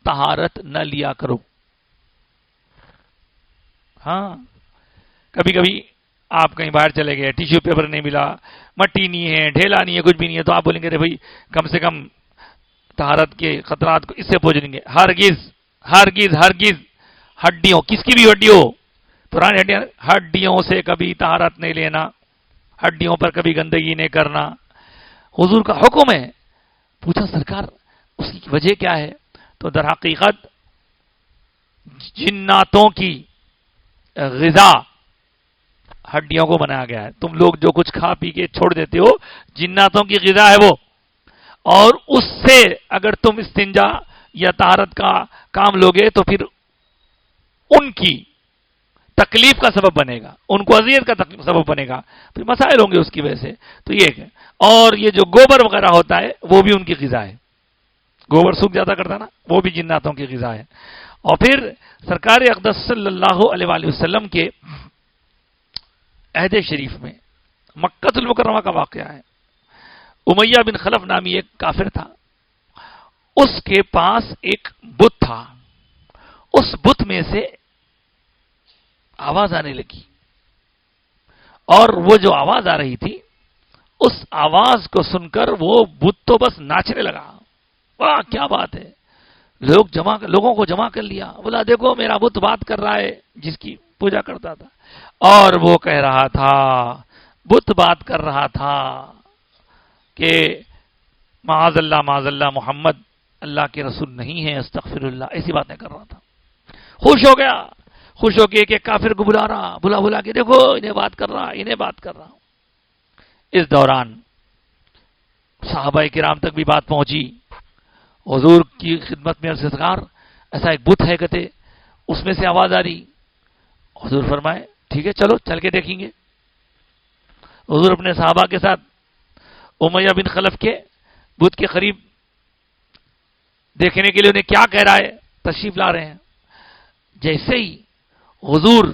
طہارت نہ لیا کرو۔ ہاں، کبھی کبھی آپ کہیں باہر چلے گئے، ٹیشو پیپر نہیں ملا، مٹی نہیں ہے، ڈھیلا نہیں ہے، کچھ بھی نہیں ہے، تو آپ بولیں گے ارے بھائی کم سے کم طہارت کے خطرات کو اس سے پوچھیں گے۔ ہرگز ہرگز ہرگز ہڈیوں، کس کی بھی ہڈی ہو، پرانی ہڈیوں سے کبھی طہارت نہیں لینا، ہڈیوں پر کبھی گندگی نہیں کرنا، حضور کا حکم ہے۔ پوچھا سرکار اس کی وجہ کیا ہے؟ تو در حقیقت جناتوں کی غذا ہڈیوں کو بنایا گیا ہے۔ تم لوگ جو کچھ کھا پی کے چھوڑ دیتے ہو، جناتوں کی غذا ہے وہ، اور اس سے اگر تم استنجا یا طہارت کا کام لوگے تو پھر ان کی تکلیف کا سبب بنے گا، ان کو اذیت کا سبب بنے گا، پھر مسائل ہوں گے اس کی وجہ سے۔ تو یہ ہے، اور یہ جو گوبر وغیرہ ہوتا ہے وہ بھی ان کی غذا ہے، گوبر سوکھ جاتا کرتا نا، وہ بھی جناتوں کی غذا ہے۔ اور پھر سرکار اقدس صلی اللہ علیہ وآلہ وسلم کے عہد شریف میں مکہ المکرمہ کا واقعہ ہے۔ امیہ بن خلف نامی ایک کافر تھا، اس کے پاس ایک بت تھا، اس بت میں سے آواز آنے لگی، اور وہ جو آواز آ رہی تھی اس آواز کو سن کر وہ بت تو بس ناچنے لگا۔ واہ کیا بات ہے، لوگوں کو جمع کر لیا، بولا دیکھو میرا بت بات کر رہا ہے، جس کی پوجا کرتا تھا، اور وہ کہہ رہا تھا، بت بات کر رہا تھا کہ معاذ اللہ محمد اللہ کے رسول نہیں ہے، استغفر اللہ، ایسی باتیں کر رہا تھا۔ خوش ہو گیا، خوش ہو کے ایک کافر کو بلا رہا، بلا کے دیکھو انہیں بات کر رہا۔ اس دوران صحابہ کرام تک بھی بات پہنچی، حضور کی خدمت میں سرکار ایسا ایک بت ہے کہتے، اس میں سے آواز آ رہی۔ حضور فرمائے ٹھیک ہے چلو چل کے دیکھیں گے۔ حضور اپنے صحابہ کے ساتھ امیہ بن خلف کے بت کے قریب دیکھنے کے لیے انہیں کیا کہہ رہا ہے تشریف لا رہے ہیں۔ جیسے ہی حضور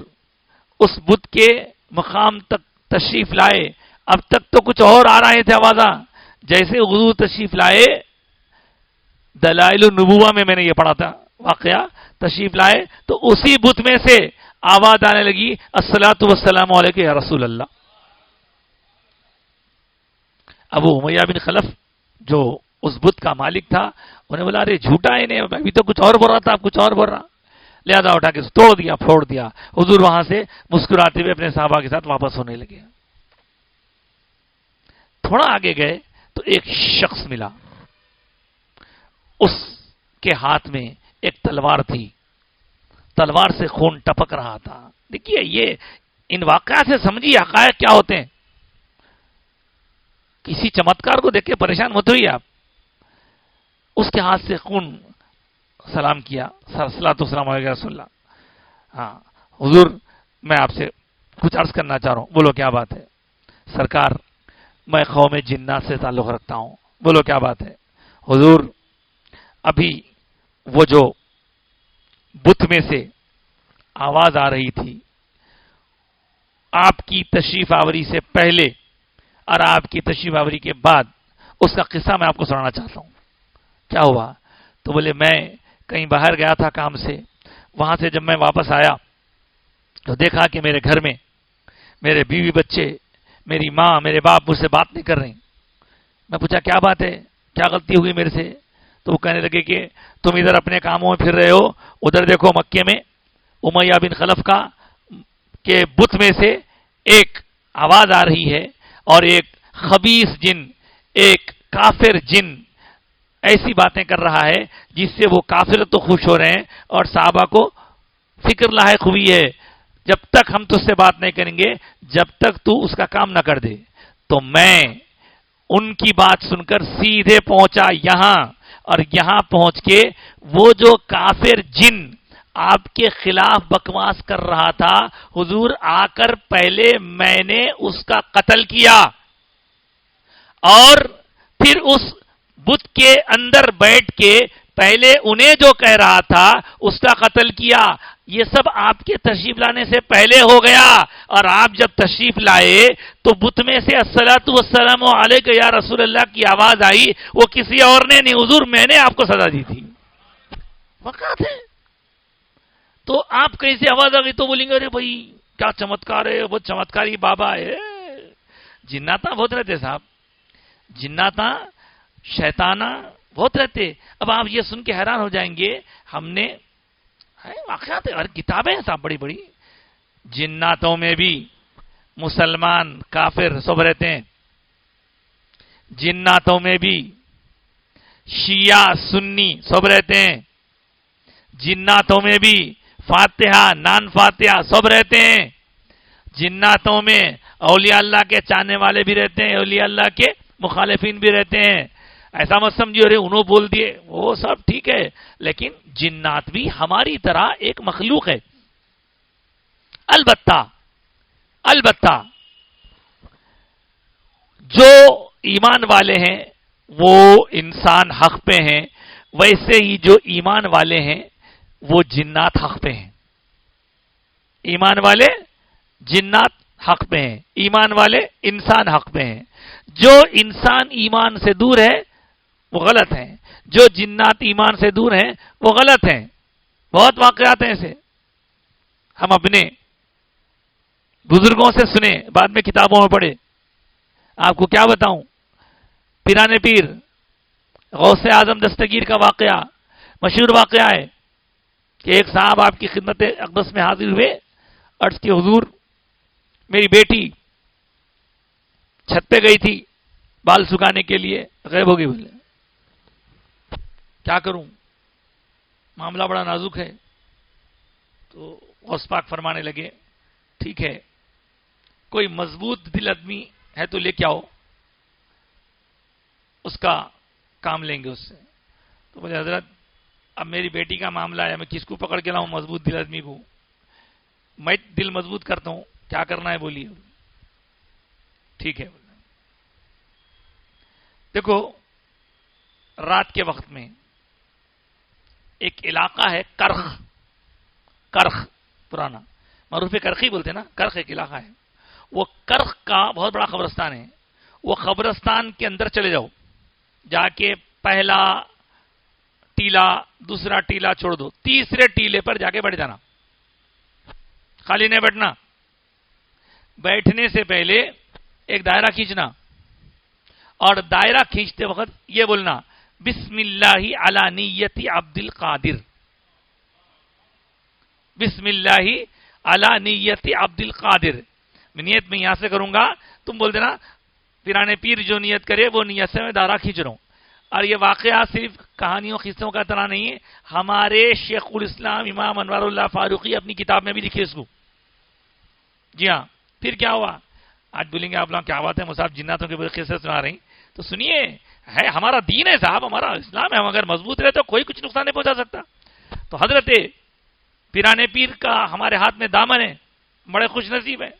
اس بت کے مقام تک تشریف لائے، اب تک تو کچھ اور آ رہے تھے آوازاں، جیسے حضور تشریف لائے، دلائل النبوہ میں نے یہ پڑھا تھا واقعہ، تشریف لائے تو اسی بت میں سے آواز آنے لگی، الصلاۃ والسلام علیک یا رسول اللہ۔ ابو امیہ بن خلف جو اس بت کا مالک تھا، انہیں بولا ارے جھوٹا ہے، نہیں ابھی تو کچھ اور بول رہا تھا، اب کچھ اور بول رہا، لہذا اٹھا کے توڑ دیا، پھوڑ دیا۔ حضور وہاں سے مسکراتے ہوئے اپنے صحابہ کے ساتھ واپس ہونے لگے۔ تھوڑا آگے گئے تو ایک شخص ملا، اس کے ہاتھ میں ایک تلوار تھی، تلوار سے خون ٹپک رہا تھا۔ دیکھیے یہ ان واقعات سے سمجھیے حقائق کیا ہوتے ہیں۔ کسی چمتکار کو دیکھ کے پریشان مت ہوئیے آپ۔ اس کے ہاتھ سے خون، سلام کیا، الصلاۃ والسلام علیہ رسول اللہ۔ ہاں حضور میں آپ سے کچھ عرض کرنا چاہ رہا ہوں۔ بولو کیا بات ہے؟ سرکار میں قوم جنات سے تعلق رکھتا ہوں۔ بولو کیا بات ہے؟ حضور ابھی وہ جو بت میں سے آواز آ رہی تھی، آپ کی تشریف آوری سے پہلے اور آپ کی تشریف آوری کے بعد اس کا قصہ میں آپ کو سنانا چاہتا ہوں۔ کیا ہوا؟ تو بولے میں کہیں باہر گیا تھا کام سے، وہاں سے جب میں واپس آیا تو دیکھا کہ میرے گھر میں میرے بیوی بچے، میری ماں، میرے باپ مجھ سے بات نہیں کر رہے. میں پوچھا کیا بات ہے، کیا غلطی ہوئی میرے سے؟ تو وہ کہنے لگے کہ تم ادھر اپنے کاموں میں پھر رہے ہو، ادھر دیکھو مکے میں امیہ بن خلف کا کے بت میں سے ایک آواز آ رہی ہے اور ایک خبیث جن، ایک کافر جن ایسی باتیں کر رہا ہے جس سے وہ کافر تو خوش ہو رہے ہیں اور صحابہ کو فکر لاحق ہوئی ہے، جب تک ہم تجھ سے بات نہیں کریں گے جب تک تو اس کا کام نہ کر دے. تو میں ان کی بات سن کر سیدھے پہنچا یہاں، اور یہاں پہنچ کے وہ جو کافر جن آپ کے خلاف بکواس کر رہا تھا، حضور آ کر پہلے میں نے اس کا قتل کیا اور پھر اس بت کے اندر بیٹھ کے پہلے انہیں جو کہہ رہا تھا اس کا قتل کیا. یہ سب آپ کے تشریف لانے سے پہلے ہو گیا، اور آپ جب تشریف لائے تو بت میں سے الصلاۃ والسلام علیک یا رسول اللہ کی آواز آئی، وہ کسی اور نے نہیں، حضور میں نے آپ کو سزا دی تھی. وقت ہے تو آپ کہیں سے آواز آ گئی تو بولیں گے ارے بھائی کیا چمتکار ہے، وہ چمتکاری بابا ہے. جناتا بہت رہتے صاحب، جناتا شیطانہ بہت رہتے. اب آپ یہ سن کے حیران ہو جائیں گے، ہم نے واقعات اور کتابیں ہیں صاحب بڑی بڑی. جناتوں میں بھی مسلمان کافر سب رہتے ہیں، جناتوں میں بھی شیعہ سنی سب رہتے ہیں، جناتوں میں بھی فاتحہ نان فاتحہ سب رہتے ہیں، جناتوں میں اولیاء اللہ کے چاہنے والے بھی رہتے ہیں، اولیاء اللہ کے مخالفین بھی رہتے ہیں. ایسا مت سمجھو ارے انہوں بول دیے وہ سب ٹھیک ہے، لیکن جنات بھی ہماری طرح ایک مخلوق ہے. البتہ جو ایمان والے ہیں وہ انسان حق پہ ہیں، ویسے ہی جو ایمان والے ہیں وہ جنات حق پہ ہیں. ایمان والے جنات حق پہ ہیں، ایمان والے انسان حق پہ ہیں. جو انسان ایمان سے دور ہے وہ غلط ہیں، جو جنات ایمان سے دور ہیں وہ غلط ہیں. بہت واقعات ہیں ایسے، ہم اپنے بزرگوں سے سنے، بعد میں کتابوں میں پڑھے. آپ کو کیا بتاؤں، پیران پیر غوث اعظم دستگیر کا واقعہ مشہور واقعہ ہے کہ ایک صاحب آپ کی خدمت اقدس میں حاضر ہوئے، عرض کی حضور میری بیٹی چھت پہ گئی تھی بال سکھانے کے لیے، غائب ہو گئی. بولے کیا کروں، معاملہ بڑا نازک ہے. تو غوث پاک فرمانے لگے ٹھیک ہے، کوئی مضبوط دل آدمی ہے تو لے کے آؤ، اس کا کام لیں گے اس سے. تو بولے حضرت اب میری بیٹی کا معاملہ ہے، میں کس کو پکڑ کے لاؤں مضبوط دل آدمی کو، میں دل مضبوط کرتا ہوں، کیا کرنا ہے بولیے. ٹھیک ہے. دیکھو رات کے وقت میں ایک علاقہ ہے کرخ پرانا معروف کرخی بولتے نا، کرخ ایک علاقہ ہے، وہ کرخ کا بہت بڑا قبرستان ہے. وہ قبرستان کے اندر چلے جاؤ، جا کے پہلا ٹیلا دوسرا ٹیلا چھوڑ دو، تیسرے ٹیلے پر جا کے بیٹھ جانا، خالی نہیں بیٹھنا. بیٹھنے سے پہلے ایک دائرہ کھینچنا، اور دائرہ کھینچتے وقت یہ بولنا بسم اللہ علی نیت عبد القادر، بسم اللہ علی نیت عبد القادر. نیت میں یہاں سے کروں گا، تم بول دینا پیرانے پیر جو نیت کرے وہ نیت سے میں دائرہ کھینچ رہا ہوں. اور یہ واقعہ صرف کہانیوں قصوں کا طرح نہیں ہے، ہمارے شیخ الاسلام امام انوار اللہ فاروقی اپنی کتاب میں بھی لکھے اس کو. جی ہاں. پھر کیا ہوا، آج بولیں گے آپ لوگ کیا بات ہے مصعب جناتوں کے قصے سنا رہی، تو سنیے ہے ہمارا دین ہے صاحب، ہمارا اسلام ہے، ہم اگر مضبوط رہے تو کوئی کچھ نقصان نہیں پہنچا سکتا. تو حضرت پیرانے پیر کا ہمارے ہاتھ میں دامن ہے، بڑے خوش نصیب ہے.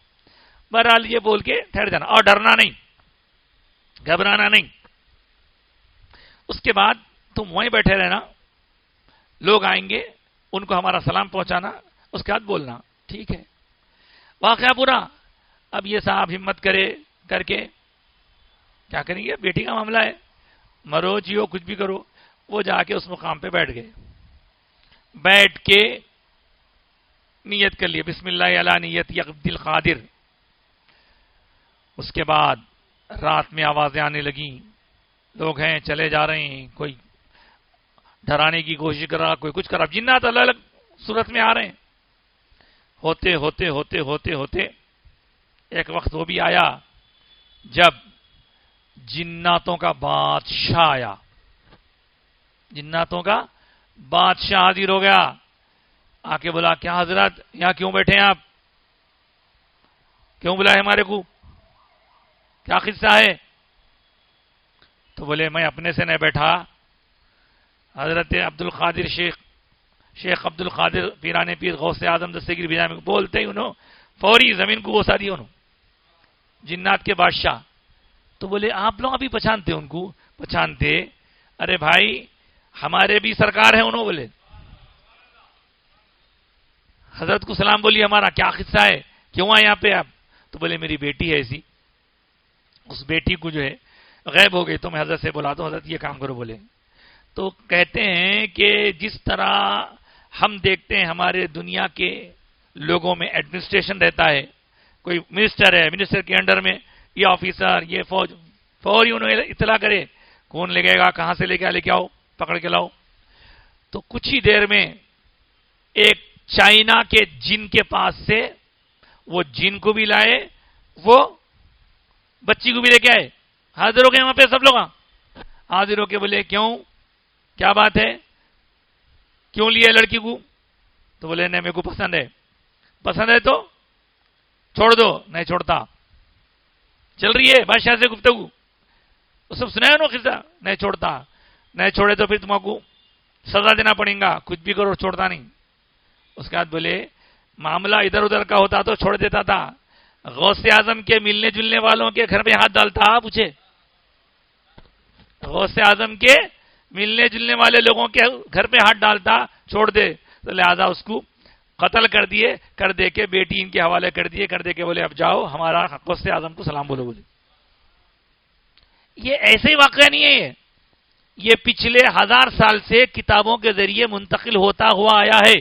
بہرحال یہ بول کے ٹھہر جانا اور ڈرنا نہیں، گھبرانا نہیں. اس کے بعد تم وہیں بیٹھے رہنا، لوگ آئیں گے ان کو ہمارا سلام پہنچانا، اس کے بعد بولنا ٹھیک ہے. واقعہ پورا. اب یہ صاحب ہمت کرے کر کے کیا کریں گے، بیٹی کا معاملہ ہے، مرو جیو کچھ بھی کرو. وہ جا کے اس مقام پہ بیٹھ گئے. بیٹھ کے نیت کر لیے بسم اللہ علی نیت عبد القادر. اس کے بعد رات میں آوازیں آنے لگیں، لوگ ہیں چلے جا رہے ہیں، کوئی ڈرانے کی کوشش کر رہا، کوئی کچھ کر رہا، جنات الگ الگ صورت میں آ رہے ہیں. ہوتے ہوتے ہوتے ہوتے ہوتے ایک وقت وہ بھی آیا جب جناتوں کا بادشاہ آیا. جناتوں کا بادشاہ حاضر ہو گیا، آ کے بولا کیا حضرت یہاں کیوں بیٹھے ہیں آپ؟ کیوں بلائے ہمارے کو؟ کیا قصہ ہے؟ تو بولے میں اپنے سے نہیں بیٹھا، حضرت عبد القادر شیخ عبد القادر پیرانے پیر غوث اعظم دستگیر بجا میں بولتے ہی انہوں فوری زمین کو وسا دی انہوں، جنات کے بادشاہ. تو بولے آپ لوگ ابھی پہچانتے ان کو؟ پہچانتے؟ ارے بھائی ہمارے بھی سرکار ہیں انہوں. بولے حضرت کو سلام بولیے، ہمارا کیا قصہ ہے، کیوں آئے یہاں پہ آپ؟ تو بولے میری بیٹی ہے ایسی، اس بیٹی کو جو ہے غائب ہو گئی تو میں حضرت سے بولا تو حضرت یہ کام کرو. بولے تو کہتے ہیں کہ جس طرح ہم دیکھتے ہیں ہمارے دنیا کے لوگوں میں ایڈمنسٹریشن رہتا ہے، کوئی منسٹر ہے، منسٹر کے انڈر میں یہ آفیسر، یہ فوج، فوری انہوں اطلاع کرے کون لے گئے گا، کہاں سے لے کے آؤ، پکڑ کے لاؤ. تو کچھ ہی دیر میں ایک چائنا کے جن کے پاس سے وہ جن کو بھی لائے، وہ بچی کو بھی لے کے آئے. حاضر ہو گئے وہاں پہ سب لوگ، حاضر ہو کے بولے کیوں، کیا بات ہے، کیوں لیے لڑکی کو؟ تو بولے نہیں میرے کو پسند ہے. پسند ہے تو چھوڑ دو. نہیں چھوڑتا. چل رہی ہے بادشاہ سے گفتگو، وہ سب سنایا نا قصہ. نہیں چھوڑتا. نہیں چھوڑے تو پھر تم کو سزا دینا پڑے گا، کچھ بھی کرو چھوڑتا نہیں. اس کے بعد بولے معاملہ ادھر ادھر کا ہوتا تو چھوڑ دیتا تھا، غوث اعظم کے ملنے جلنے والوں کے گھر میں ہاتھ ڈالتا. پوچھے غوث اعظم کے ملنے جلنے والے لوگوں کے گھر پہ ہاتھ ڈالتا، چھوڑ دے. تو لہذا اس کو قتل کر دیے، کر دے کے بیٹی ان کے حوالے کر دیے، کر دے کے بولے اب جاؤ ہمارا غوث اعظم کو سلام بولو. بولے یہ ایسے ہی واقعہ نہیں ہے، یہ پچھلے 1000 سال سے کتابوں کے ذریعے منتقل ہوتا ہوا آیا ہے.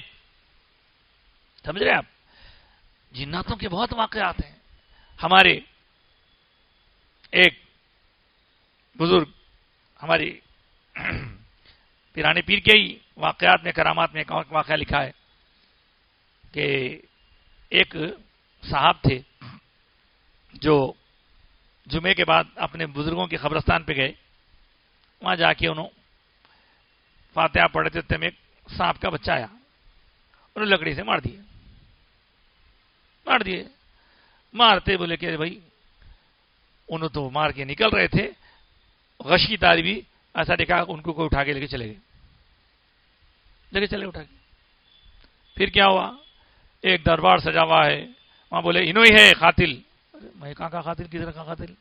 سمجھ رہے آپ؟ جناتوں کے بہت واقعات ہیں. ہمارے ایک بزرگ ہماری پیرانے پیر کے ہی واقعات میں کرامات میں ایک واقعہ لکھا ہے کہ ایک صاحب تھے جو جمعے کے بعد اپنے بزرگوں کے قبرستان پہ گئے. وہاں جا کے انہوں فاتحہ پڑھتے تھے میں ایک سانپ کا بچہ آیا، انہوں لکڑی سے مار دیے. مارتے بولے کہ بھائی انہوں تو مار کے نکل رہے تھے، غشی تاری بھی ایسا دیکھا ان کو کوئی اٹھا کے لے کے چلے اٹھا کے. پھر کیا ہوا؟ ایک دربار سجا ہوا ہے، وہاں بولے انہوں ہی ہے قاتل. میں کہاں کا قاتل، کدھر کا قاتل؟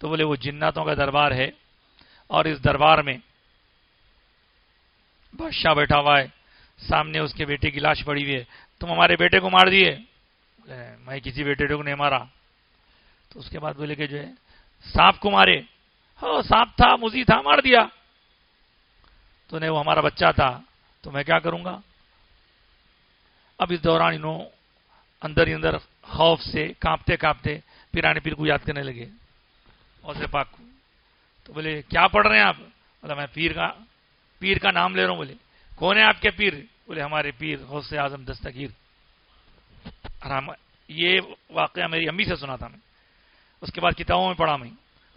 تو بولے وہ جناتوں کا دربار ہے اور اس دربار میں بادشاہ بیٹھا ہوا ہے، سامنے اس کے بیٹے کی لاش پڑی ہوئی ہے، تم ہمارے بیٹے کو مار دیے. میں کسی بیٹے کو نہیں مارا. تو اس کے بعد بولے کہ جو ہے سانپ کو مارے. ہاں سانپ تھا، موذی تھا، مار دیا. تو نہیں وہ ہمارا بچہ تھا، تو میں کیا کروں گا؟ اب اس دوران انہوں اندر ہی اندر خوف سے کانپتے کانپتے پیرانے پیر کو یاد کرنے لگے، غوث پاک کو. تو بولے کیا پڑھ رہے ہیں آپ؟ بولا میں پیر کا نام لے رہا ہوں. بولے کون ہے آپ کے پیر؟ بولے ہمارے پیر غوث اعظم دستگیر. یہ واقعہ میری امی سے سنا تھا میں، اس کے بعد کتابوں میں پڑھا میں.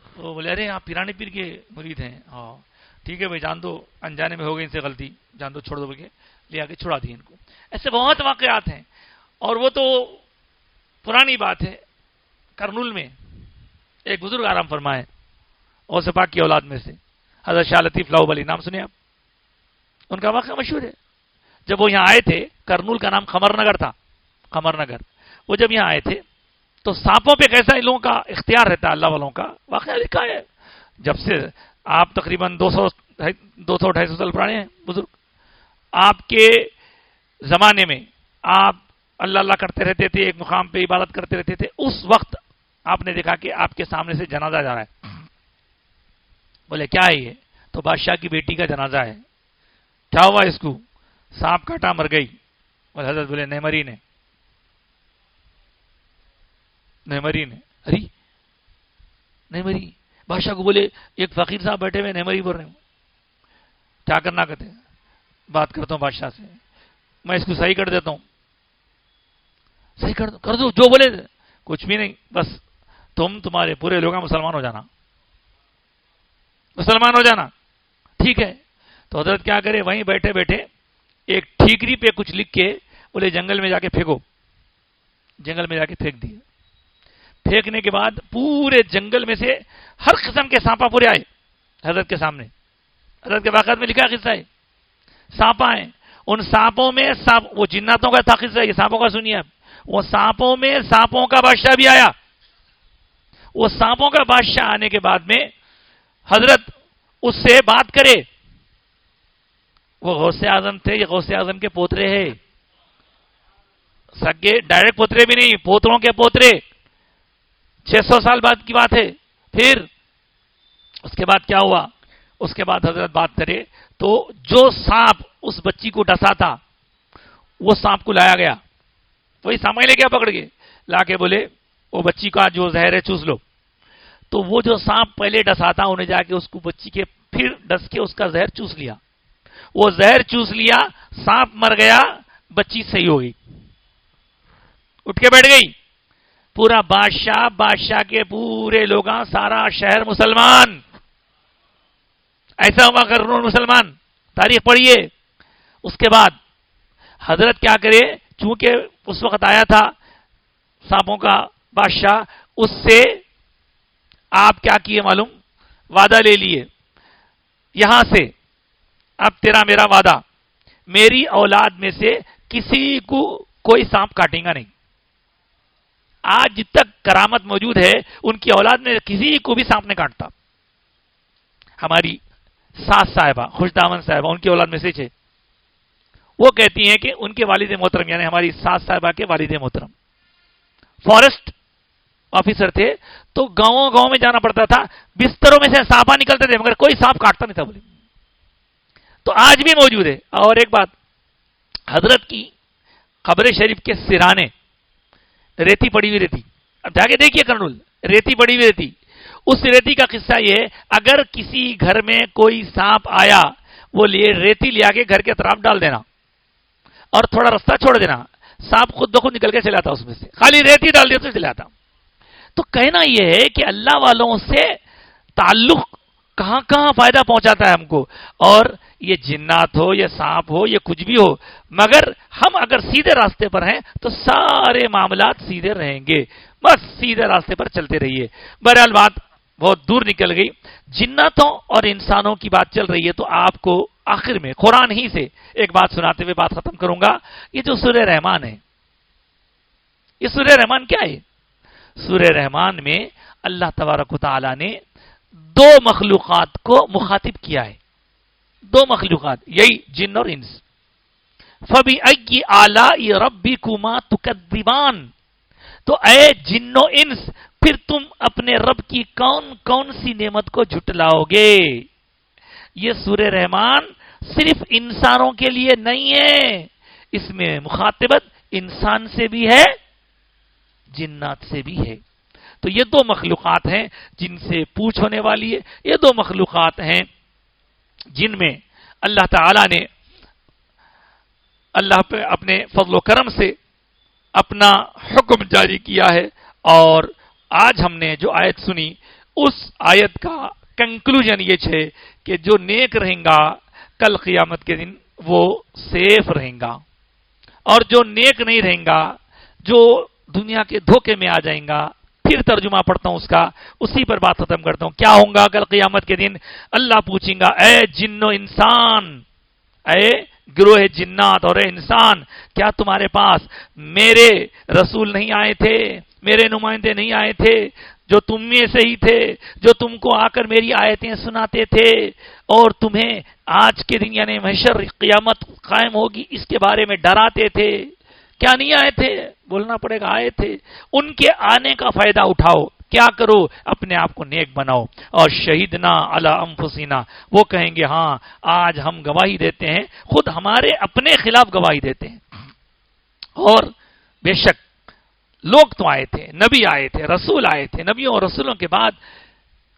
تو بولے ارے آپ پیرانے پیر کے مرید ہیں؟ ہاں ٹھیک ہے بھائی، جان دو انجانے میں ہو گئی ان سے غلطی، جان دو چھوڑ دو بول کے لے آ کے چھڑا دی ان کو. ایسے بہت واقعات ہیں. اور وہ تو پرانی بات ہے. کرنول میں ایک بزرگ آرام فرمائے غوث پاک کی اولاد میں سے، حضرت شاہ لطیف لاؤ بلی، نام سنے آپ؟ ان کا واقعہ مشہور ہے. جب وہ یہاں آئے تھے، کرنول کا نام خمر نگر تھا، خمر نگر. وہ جب یہاں آئے تھے تو سانپوں پہ کیسا ان لوگوں کا اختیار رہتا ہے، اللہ والوں کا واقعہ لکھا ہے. جب سے آپ تقریباً 200-250 سال پرانے ہیں بزرگ، آپ کے زمانے میں آپ اللہ اللہ کرتے رہتے تھے، ایک مقام پہ عبادت کرتے رہتے تھے. اس وقت آپ نے دیکھا کہ آپ کے سامنے سے جنازہ جا رہا ہے. بولے کیا ہے یہ؟ تو بادشاہ کی بیٹی کا جنازہ ہے. کیا ہوا اس کو؟ سانپ کاٹا مر گئی. بولے حضرت بولے نہیں مری نے. نہیں مری نے. ارے نہیں مری. بادشاہ کو بولے ایک فقیر صاحب بیٹھے ہوئے نہیں مری بول رہے ہوں, کیا کرنا کہتے ہیں. بات کرتا ہوں بادشاہ سے, میں اس کو صحیح کر دیتا ہوں. صحیح کر دو جو بولے. کچھ بھی نہیں, بس تمہارے پورے لوگ مسلمان ہو جانا, مسلمان ہو جانا. ٹھیک ہے. تو حضرت کیا کرے, وہیں بیٹھے بیٹھے ایک ٹھیکری پہ کچھ لکھ کے بولے جنگل میں جا کے پھینکو. جنگل میں جا کے پھینک دیے. پھینکنے کے بعد پورے جنگل میں سے ہر قسم کے سانپا پورے آئے حضرت کے سامنے. حضرت کے واقعات میں لکھا قصہ ہے, سانپا ہیں. ان سانپوں میں وہ جناتوں کا تھا قصہ, یہ سانپوں کا سنیے آپ. وہ سانپوں میں سانپوں کا بادشاہ بھی آیا. وہ سانپوں کا بادشاہ آنے کے بعد میں حضرت اس سے بات کرے. وہ غوث اعظم تھے, یہ غوث اعظم کے پوترے ہیں. سگے ڈائریکٹ پوترے بھی نہیں, پوتروں کے پوترے. 600 سال بعد کی بات ہے. پھر اس کے بعد کیا ہوا, اس کے بعد حضرت بات کرے تو جو سانپ اس بچی کو ڈسا تھا وہ سانپ کو لایا گیا. وہی سامنے لے گیا پکڑ کے, لا کے بولے وہ بچی کا جو زہر ہے چوس لو. تو وہ جو سانپ پہلے ڈسا تھا انہیں جا کے اس کو بچی کے پھر ڈس کے اس کا زہر چوس لیا. وہ زہر چوس لیا, سانپ مر گیا, بچی صحیح ہو گئی, اٹھ کے بیٹھ گئی. پورا بادشاہ کے پورے لوگ, سارا شہر مسلمان. ایسا ہوا قرون مسلمان, تاریخ پڑھیے. اس کے بعد حضرت کیا کرے, چونکہ اس وقت آیا تھا سانپوں کا بادشاہ, اس سے آپ کیا کیے معلوم, وعدہ لے لیے یہاں سے, اب تیرا میرا وعدہ, میری اولاد میں سے کسی کو کوئی سانپ کاٹے گا نہیں. آج جب تک کرامت موجود ہے ان کی اولاد میں کسی کو بھی سانپ نہیں کاٹتا. ہماری ساس صاحبہ, خوش دامن صاحبہ, ان کی اولاد میں سے تھے. وہ کہتی ہیں کہ ان کے والد محترم, یعنی ہماری ساس صاحبہ کے والد محترم فارسٹ آفیسر تھے, تو گاؤں میں جانا پڑتا تھا, بستروں میں سے سانپا نکلتے تھے مگر کوئی سانپ کاٹتا نہیں تھا. بولے تو آج بھی موجود ہے. اور ایک بات, حضرت کی قبر شریف کے سرانے ریتی پڑی ہوئی رہتی. اب جا کے دیکھیے کرنول, ریتی پڑی ہوئی رہتی. اس ریتی کا قصہ یہ, اگر کسی گھر میں کوئی سانپ آیا, وہ ریتی لے کے گھر کے طرف ڈال دینا اور تھوڑا رستہ چھوڑ دینا, سانپ خود بخود نکل کے چلا آتا اس میں سے, خالی ریتی ڈال دیا تو چلا آتا. تو کہنا یہ ہے کہ اللہ والوں سے تعلق کہاں کہاں فائدہ پہنچاتا ہے ہم کو. اور یہ جنات ہو, یہ سانپ ہو, یہ کچھ بھی ہو, مگر ہم اگر سیدھے راستے پر ہیں تو سارے معاملات سیدھے رہیں گے. بس سیدھے راستے پر چلتے رہیے. بہرحال بات بہت دور نکل گئی. جناتوں اور انسانوں کی بات چل رہی ہے, تو آپ کو آخر میں قرآن ہی سے ایک بات سناتے ہوئے بات ختم کروں گا. یہ جو سورہ رحمان ہے, یہ سورہ رحمان کیا ہے؟ سورہ رحمان میں اللہ تبارک و تعالی نے دو مخلوقات کو مخاطب کیا ہے. دو مخلوقات, یہی جن اور انس. فَبِأَيِّ آلَاءِ رَبِّكُمَا تُكَذِّبَانِ, تو اے جن و انس, پھر تم اپنے رب کی کون کون سی نعمت کو جھٹلاؤ گے. یہ سورہ رحمان صرف انسانوں کے لیے نہیں ہے, اس میں مخاطبت انسان سے بھی ہے, جنات سے بھی ہے. تو یہ دو مخلوقات ہیں جن سے پوچھ ہونے والی ہے. یہ دو مخلوقات ہیں جن میں اللہ تعالی نے اللہ پہ اپنے فضل و کرم سے اپنا حکم جاری کیا ہے. اور آج ہم نے جو آیت سنی, اس آیت کا کنکلوژن یہ ہے کہ جو نیک رہیں گا کل قیامت کے دن وہ سیف رہیں گا, اور جو نیک نہیں رہیں گا, جو دنیا کے دھوکے میں آ جائیں گا. پھر ترجمہ پڑھتا ہوں اس کا, اسی پر بات ختم کرتا ہوں. کیا ہوں گا کل قیامت کے دن؟ اللہ پوچھیں گا, اے جن و انسان, اے گروہ جنات اور اے انسان, کیا تمہارے پاس میرے رسول نہیں آئے تھے, میرے نمائندے نہیں آئے تھے, جو تم میں سے ہی تھے, جو تم کو آ کر میری آیتیں سناتے تھے اور تمہیں آج کے دن یعنی محشر قیامت قائم ہوگی اس کے بارے میں ڈراتے تھے؟ کیا نہیں آئے تھے؟ بولنا پڑے گا, آئے تھے. ان کے آنے کا فائدہ اٹھاؤ. کیا کرو؟ اپنے آپ کو نیک بناؤ. اور شہیدنا علی انفسنا, وہ کہیں گے ہاں آج ہم گواہی دیتے ہیں, خود ہمارے اپنے خلاف گواہی دیتے ہیں. اور بے شک لوگ تو آئے تھے، نبی آئے تھے، رسول آئے تھے، نبیوں اور رسولوں کے بعد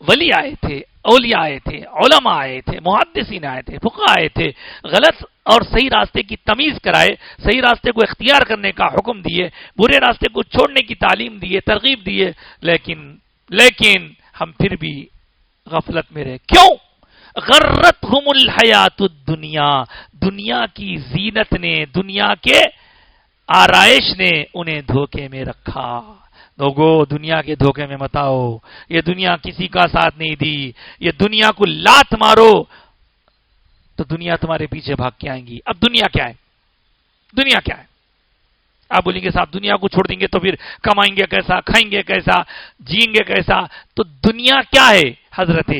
ولی آئے تھے، اولیاء آئے تھے، علماء آئے تھے، محدثین آئے تھے، فقہاء آئے تھے، غلط اور صحیح راستے کی تمیز کرائے، صحیح راستے کو اختیار کرنے کا حکم دیے، برے راستے کو چھوڑنے کی تعلیم دیے، ترغیب دیے، لیکن ہم پھر بھی غفلت میں رہے. کیوں؟ غرتہم الحیات الدنیا، دنیا کی زینت نے، دنیا کے آرائش نے انہیں دھوکے میں رکھا. لوگو دنیا کے دھوکے میں مت آؤ، یہ دنیا کسی کا ساتھ نہیں دی. یہ دنیا کو لات مارو تو دنیا تمہارے پیچھے بھاگ کے آئیں گی. اب دنیا کیا ہے؟ دنیا کیا ہے؟ آپ بولیں گے صاحب دنیا کو چھوڑ دیں گے تو پھر کمائیں گے کیسا، کھائیں گے کیسا، جئیں گے کیسا؟ تو دنیا کیا ہے؟ حضرت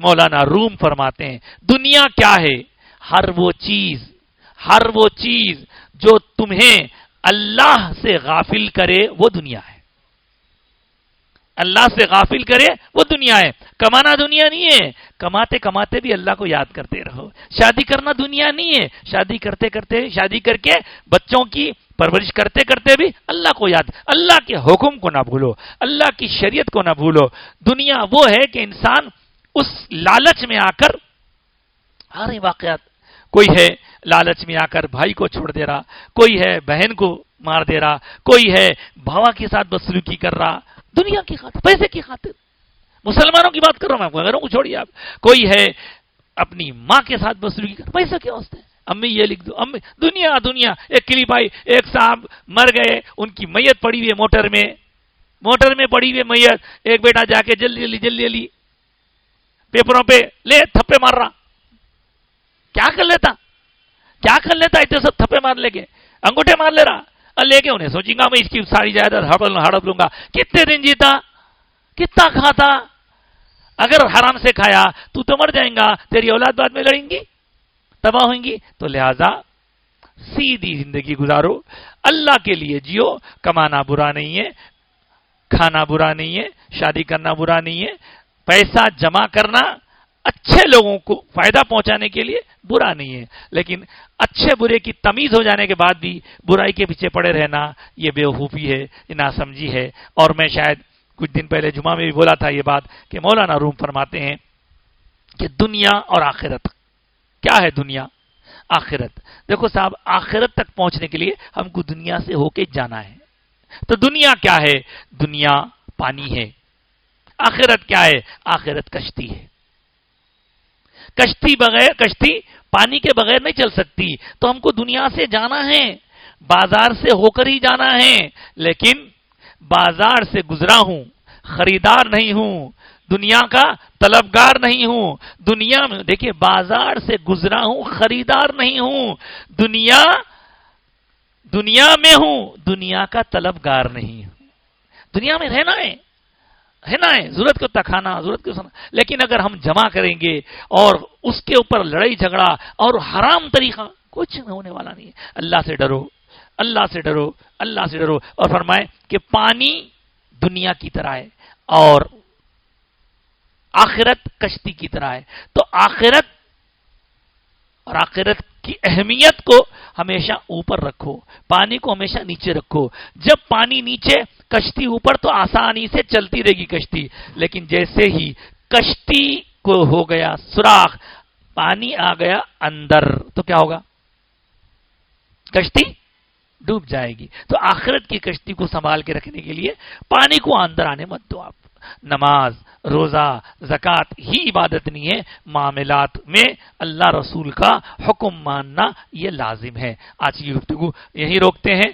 مولانا روم فرماتے ہیں دنیا کیا ہے؟ ہر وہ چیز جو تمہیں اللہ سے غافل کرے وہ دنیا ہے. اللہ سے غافل کرے وہ دنیا ہے. کمانا دنیا نہیں ہے، کماتے کماتے بھی اللہ کو یاد کرتے رہو. شادی کرنا دنیا نہیں ہے، شادی کر کے بچوں کی پرورش کرتے کرتے بھی اللہ کو یاد، اللہ کے حکم کو نہ بھولو، اللہ کی شریعت کو نہ بھولو. دنیا وہ ہے کہ انسان اس لالچ میں آ کر ہر واقعات، کوئی ہے لالچ میں آ کر بھائی کو چھوڑ دے رہا، کوئی ہے بہن کو مار دے رہا، کوئی ہے بھاوا کے ساتھ بدسلوکی کر رہا، دنیا کی خاطر، پیسے کی خاطر. مسلمانوں کی بات کر رہا ہوں میں، غیروں کو چھوڑیے آپ. کوئی ہے اپنی ماں کے ساتھ بدسلوکی کر، پیسے کے واسطے امی یہ لکھ دو، امی دنیا. ایک کلپ آئی، ایک صاحب مر گئے، ان کی میت پڑی ہوئی ہے موٹر میں پڑی ہوئی میت. ایک بیٹا جا کے جلدی پیپروں پہ لے تھپے مار رہا. کیا کر لیتا اتنے سب تھپے مار لے کے، انگوٹھے مار لے رہا. لے کے انہیں سوچیں گا میں اس کی ساری جائیداد ہڑپ لوں گا. کتنے دن جیتا، کتنا کھاتا؟ اگر حرام سے کھایا تو مر جائیں گا، تیری اولاد بعد میں لڑیں گی، تباہ ہوئیں گی. تو لہذا سیدھی زندگی گزارو، اللہ کے لیے جیو. کمانا برا نہیں ہے، کھانا برا نہیں ہے، شادی کرنا برا نہیں ہے، پیسہ جمع کرنا اچھے لوگوں کو فائدہ پہنچانے کے لیے برا نہیں ہے. لیکن اچھے برے کی تمیز ہو جانے کے بعد بھی برائی کے پیچھے پڑے رہنا یہ بیوقوفی ہے، یہ ناسمجھی ہے. اور میں شاید کچھ دن پہلے جمعہ میں بھی بولا تھا یہ بات کہ مولانا روم فرماتے ہیں کہ دنیا اور آخرت کیا ہے؟ دنیا آخرت. دیکھو صاحب، آخرت تک پہنچنے کے لیے ہم کو دنیا سے ہو کے جانا ہے. تو دنیا کیا ہے؟ دنیا پانی ہے. آخرت کیا ہے؟ آخرت کشتی ہے. کشتی پانی کے بغیر نہیں چل سکتی. تو ہم کو دنیا سے جانا ہے، بازار سے ہو کر ہی جانا ہے. لیکن بازار سے گزرا ہوں، خریدار نہیں ہوں، دنیا کا طلبگار نہیں ہوں. دنیا میں دیکھیے، بازار سے گزرا ہوں، خریدار نہیں ہوں. دنیا میں ہوں، دنیا کا طلبگار نہیں ہوں. دنیا میں رہنا ہے، ضرورت کو تکھانا، ضرورت کو سنا. لیکن اگر ہم جمع کریں گے اور اس کے اوپر لڑائی جھگڑا اور حرام طریقہ، کچھ ہونے والا نہیں ہے. اللہ سے ڈرو، اللہ سے ڈرو، اللہ سے ڈرو. اور فرمائے کہ پانی دنیا کی طرح ہے اور آخرت کشتی کی طرح ہے. تو آخرت اور آخرت کی اہمیت کو ہمیشہ اوپر رکھو، پانی کو ہمیشہ نیچے رکھو. جب پانی نیچے، کشتی اوپر، تو آسانی سے چلتی رہے گی کشتی. لیکن جیسے ہی کشتی کو ہو گیا سوراخ، پانی آ گیا اندر، تو کیا ہوگا؟ کشتی ڈوب جائے گی. تو آخرت کی کشتی کو سنبھال کے رکھنے کے لیے پانی کو اندر آنے مت دو. آپ نماز، روزہ، زکوٰۃ ہی عبادت نہیں ہے، معاملات میں اللہ رسول کا حکم ماننا یہ لازم ہے. آج کی گفتگو یہی روکتے ہیں.